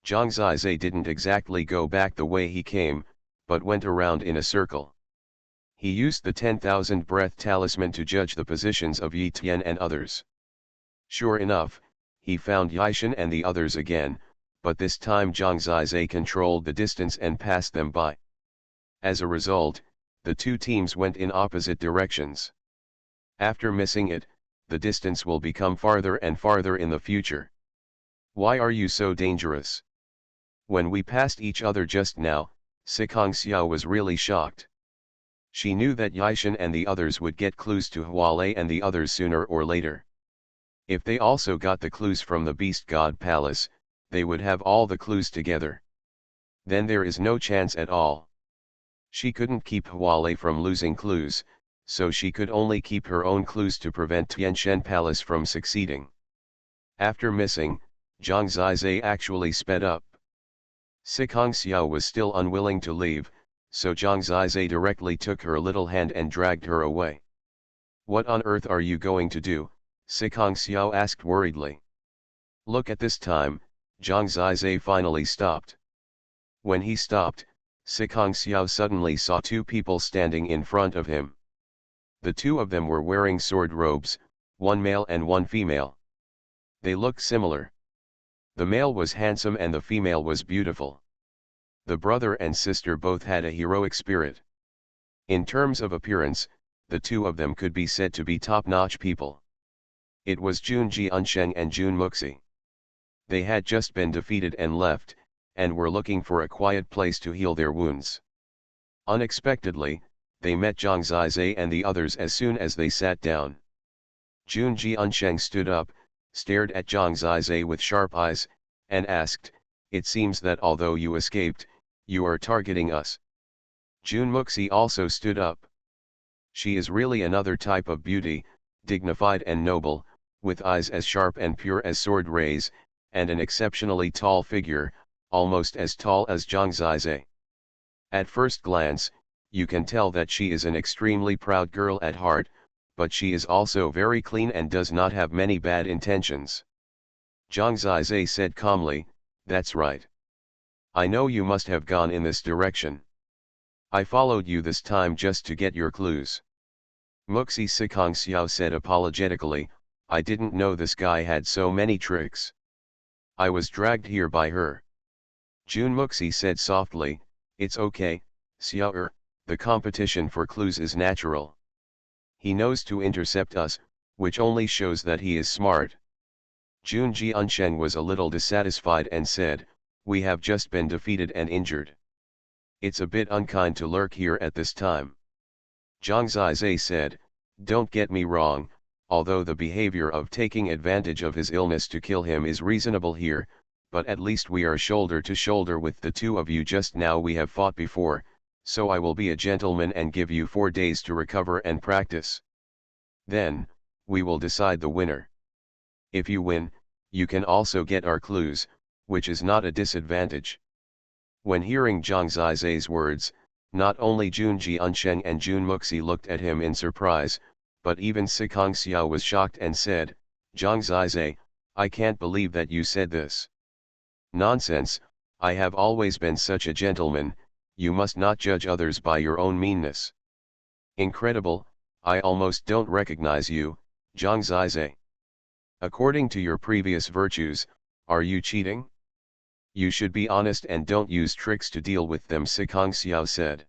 Zhang Zizai didn't exactly go back the way he came, but went around in a circle. He used the 10,000 breath talisman to judge the positions of Yi Tian and others. Sure enough, he found Yishan and the others again, but this time Zhang Zizai controlled the distance and passed them by. As a result, the 2 teams went in opposite directions. After missing it, the distance will become farther and farther in the future. Why are you so dangerous? When we passed each other just now, Sikong Xiao was really shocked. She knew that Yishan and the others would get clues to Hualei and the others sooner or later. If they also got the clues from the Beast God Palace, they would have all the clues together. Then there is no chance at all. She couldn't keep Hualei from losing clues, so she could only keep her own clues to prevent Tianshan Palace from succeeding. After missing, Zhang Zizai actually sped up. Sikong Xiao was still unwilling to leave, so Zhang Zizai directly took her little hand and dragged her away. What on earth are you going to do? Sikong Xiao asked worriedly. Look at this time, Zhang Zizai finally stopped. When he stopped, Sikong Xiao suddenly saw 2 people standing in front of him. The 2 of them were wearing sword robes, one male and one female. They looked similar. The male was handsome and the female was beautiful. The brother and sister both had a heroic spirit. In terms of appearance, the 2 of them could be said to be top-notch people. It was Jun Jiansheng and Jun Muxi. They had just been defeated and left, and were looking for a quiet place to heal their wounds. Unexpectedly, they met Zhang Zizai and the others as soon as they sat down. Jun Jiansheng stood up, stared at Zhang Zizai with sharp eyes, and asked, It seems that although you escaped, you are targeting us. Jun Muxi also stood up. She is really another type of beauty, dignified and noble, with eyes as sharp and pure as sword rays, and an exceptionally tall figure, almost as tall as Zhang Zizai. At first glance, you can tell that she is an extremely proud girl at heart, but she is also very clean and does not have many bad intentions. Zhang Zizai said calmly, That's right. I know you must have gone in this direction. I followed you this time just to get your clues. Muxi Sikong Xiao said apologetically, I didn't know this guy had so many tricks. I was dragged here by her. Jun Muxi said softly, It's okay, Xiao the competition for clues is natural. He knows to intercept us, which only shows that he is smart. Jun Jiansheng was a little dissatisfied and said, we have just been defeated and injured. It's a bit unkind to lurk here at this time. Zhang Zizai said, don't get me wrong, although the behavior of taking advantage of his illness to kill him is reasonable here, but at least we are shoulder to shoulder with the two of you. Just now we have fought before, so I will be a gentleman and give you 4 days to recover and practice. Then, we will decide the winner. If you win, you can also get our clues, which is not a disadvantage. When hearing Zhang Zizai's words, not only Jun Jiansheng and Jun Muxi looked at him in surprise, but even Sikong Xiao was shocked and said, Zhang Zizai, I can't believe that you said this. Nonsense, I have always been such a gentleman, you must not judge others by your own meanness. Incredible, I almost don't recognize you, Zhang Zizai. According to your previous virtues, are you cheating? You should be honest and don't use tricks to deal with them, Sikong Xiao said.